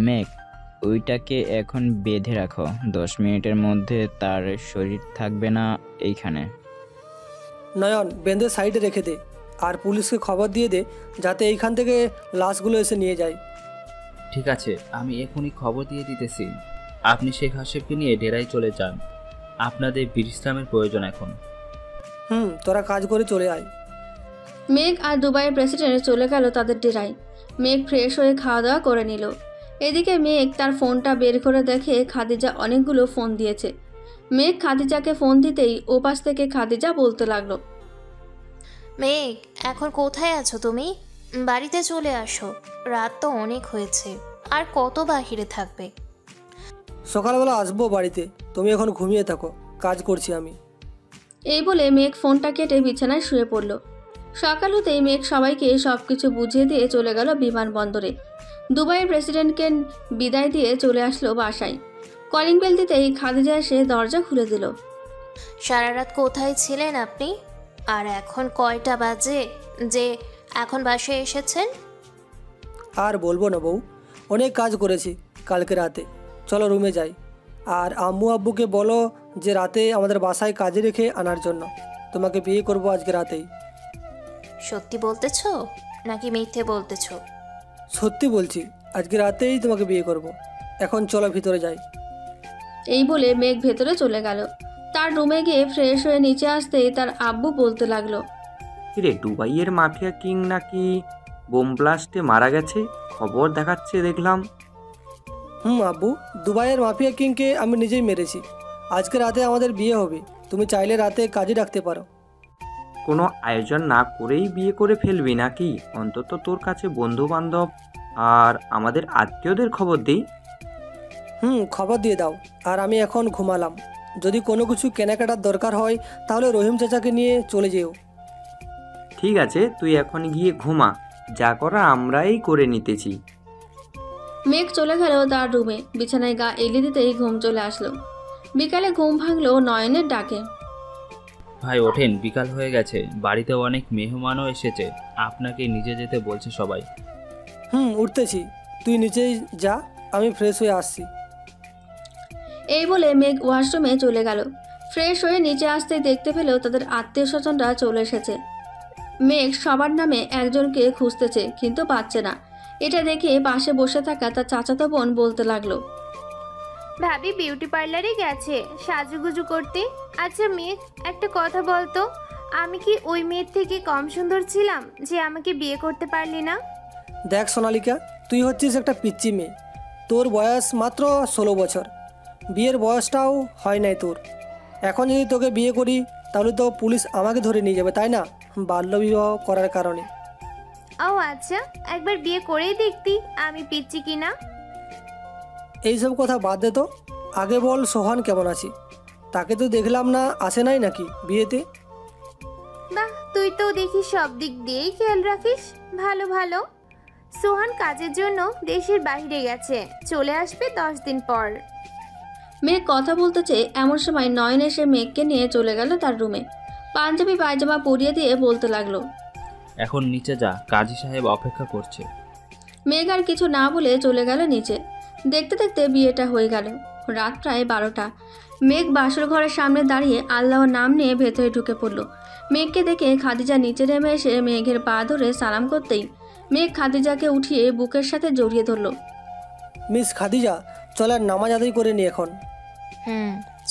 মেঘ, ওইটাকে এখন বেঁধে রাখো, 10 মিনিটের মধ্যে তার শরীর থাকবে না এইখানে। নয়ন, বেঁধে সাইডে রেখে দে, আর পুলিশকে খবর দিয়ে দে যাতে এইখান থেকে লাশগুলো এসে নিয়ে যায়। ঠিক আছে, আমি এখনই খবর দিয়ে দিতেছি। আপনি শেখ হাসিবকে নিয়ে ডেরায় চলে যান, আপনাদের বিশ্রামের প্রয়োজন এখন। তোরা কাজ করে চলে আয়। মেঘ আর দুবাইয়ের প্রেসিডেন্ট চলে গেল তাদের ডেরায়। মেঘ ফ্রেশ হয়ে খাওয়া দাওয়া করে নিল। এদিকে মেঘ তার ফোনটা বের করে দেখে খাদিজা অনেকগুলো ফোন দিয়েছে। মেঘ খাদিজাকে ফোন দিতেই ওপাশ থেকে খাদিজা বলতে লাগলো, মেঘ, এখন কোথায় আছো তুমি? বাড়িতে চলে আসো, রাত তো অনেক হয়েছে, আর কত বাহিরে থাকবে? সকালবেলা আসবো বাড়িতে, তুমি এখন ঘুমিয়ে থাকো, কাজ করছি আমি। এই বলে মেঘ ফোনটা কেটে বিছানায় শুয়ে পড়ল। সকাল হতেই মেঘ সবাইকে সবকিছু বুঝিয়ে দিয়ে চলে গেল বিমানবন্দরে। দুবাইয়ের প্রেসিডেন্টকে বিদায় দিয়ে চলে আসলো বাসায়। কলিং বেল দিতেই খাদিজা এসে দরজা খুলে দিল। সারা রাত কোথায় ছিলেন আপনি? আর এখন কয়টা বাজে যে এখন বাসায় এসেছেন? আর বলবো না বউ, অনেক কাজ করেছি কালকে রাতে, চলো রুমে যাই। আর আম্মু আব্বুকে বলো যে রাতে আমাদের বাসায় কাজে রেখে আনার জন্য, তোমাকে বিয়ে করবো আজকে রাতেই। সত্যি বলতেছো নাকি মিথ্যে বলতেছো? সত্যি বলছি, আজকে রাতেই তোমাকে বিয়ে করব। এখন চলো ভিতরে যাই। এই বলে মেঘ ভেতরে চলে গেল। তার রুমে গিয়ে ফ্রেশ হয়ে নিচে আসতেই তার আব্বু বলতে লাগলো, কিরে, দুবাইয়ের মাফিয়া কিং নাকি বোম ব্লাস্টে মারা গেছে, খবর দেখাচ্ছে দেখলাম। আব্বু, দুবাইয়ের মাফিয়া কিংকে আমি নিজেই মেরেছি। আজকে রাতে আমাদের বিয়ে হবে, তুমি চাইলে রাতে কাজে রাখতে পারো। কোনো আয়োজন না করেই বিয়ে করে ফেলবি নাকি? অন্তত তোর কাছে বন্ধু বান্ধব আর আমাদের আত্মীয়দের খবর দিই। খবর দিয়ে দাও। আর আমি এখন ঘুমালাম, যদি কোনো কিছু কেনাকাটার দরকার হয় তাহলে রহিম চাচাকে নিয়ে চলে যেও। ঠিক আছে, তুই এখন গিয়ে ঘুমা, যা করা আমরাই করে নিতেছি। মেঘ চলে গেল তার রুমে। বিছানায় গা এলিয়ে দিতেই ঘুম চলে আসলো। বিকালে ঘুম ভাঙলো নয়নের ডাকে। ভাই ওঠেন, বিকাল হয়ে গেছে, বাড়িতে অনেক মেহমানও এসেছে, আপনাকে নিজে যেতে বলছে সবাই। উঠতেছি, তুই নিচেই যা, আমি ফ্রেশ হয়ে আসছি। এই বলে মেঘ ওয়াশরুমে চলে গেল। ফ্রেশ হয়ে নিচে আসতেই দেখতে পেলেও তাদের আত্মীয় স্বজনরা চলে এসেছে। মেঘ সবার নামে একজনকে খুঁজতেছে কিন্তু পাচ্ছে না। এটা দেখে পাশে বসে থাকা তার চাচাতো বোন বলতে লাগলো, ভাবি বিউটি পার্লারে গেছে সাজুগুজু করতে। আচ্ছা মেঘ, একটা কথা বলতো, আমি কি ওই মেয়ের থেকে কম সুন্দর ছিলাম যে আমাকে বিয়ে করতে পারলি না? দেখ সোনালিকা, তুই হচ্ছিস একটা পিচ্চি মেয়ে। তোর বয়স মাত্র 16 বছর, বিয়ের বয়সটাও হয় নাই তোর। এখন যদি তোকে বিয়ে করি তাহলে তো পুলিশ আমাকে ধরে নিয়ে যাবে, তাই না? বাল্যবিবাহ করার কারণে। ও আচ্ছা, একবার বিয়ে করেই দেখতি আমি পিচ্ছি কিনা। এইসব কথা বাদ দে তো, আগে বল সোহান কেমন আছে? তাকে তো দেখলাম না, আসে নাই নাকি বিয়েতে? বাহ, তুই তো দেখি সব দিক দিয়েই খেয়াল রাখিস। ভালো ভালো। সোহান কাজের জন্য দেশের বাইরে গেছে, চলে আসবে 10 দিন পর। মেঘ কথা বলতেছে এমন সময় নয়ন এসে মেঘকে নিয়ে চলে গেল তার রুমে। পাঞ্জাবি পায়জামা পরিয়ে দিয়ে বলতে লাগলো, এখন নিচে যা, কাজী সাহেব অপেক্ষা করছে। মেঘ আর কিছু না বলে চলে গেল নিচে। দেখতে দেখতে বিয়েটা হয়ে গেল। রাত প্রায় 12টা। মেঘ বাসর ঘরের সামনে দাঁড়িয়ে আল্লাহর নাম নিয়ে ভেতরে ঢুকে পড়ল। মেঘকে দেখে খাদিজা নিচে নেমে এসে মেঘের পা ধরে সালাম করতেই মেঘ খাদিজাকে উঠিয়ে বুকের সাথে জড়িয়ে ধরল। মিস খাদিজা, চলেন নামাজ আদায় করে নি এখন।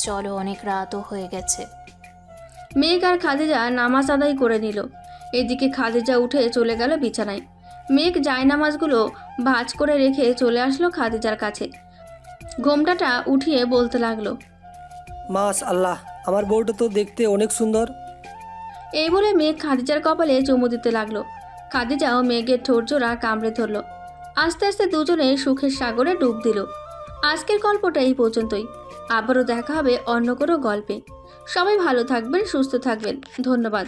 চলো, অনেক রাতও হয়ে গেছে। মেঘ আর খাদিজা নামাজ আদায় করে নিল। এদিকে খাদিজা উঠে চলে গেল বিছানায়। মেঘ জায়নামাজগুলো ভাঁজ করে রেখে চলে আসলো খাদিজার কাছে। ঘোমটাটা উঠিয়ে বলতে লাগলো, মাস আল্লাহ, আমার বউটা তো দেখতে অনেক সুন্দর। এই বলে মেঘ খাদিজার কপালে চুমু দিতে লাগলো। খাদিজাও মেঘের ঠোঁট জোড়া কামড়ে ধরল। আস্তে আস্তে দুজনে সুখের সাগরে ডুব দিল। আজকের গল্পটা এই পর্যন্তই। আবারও দেখা হবে অন্য কোনো গল্পে। সবাই ভালো থাকবেন, সুস্থ থাকবেন। ধন্যবাদ।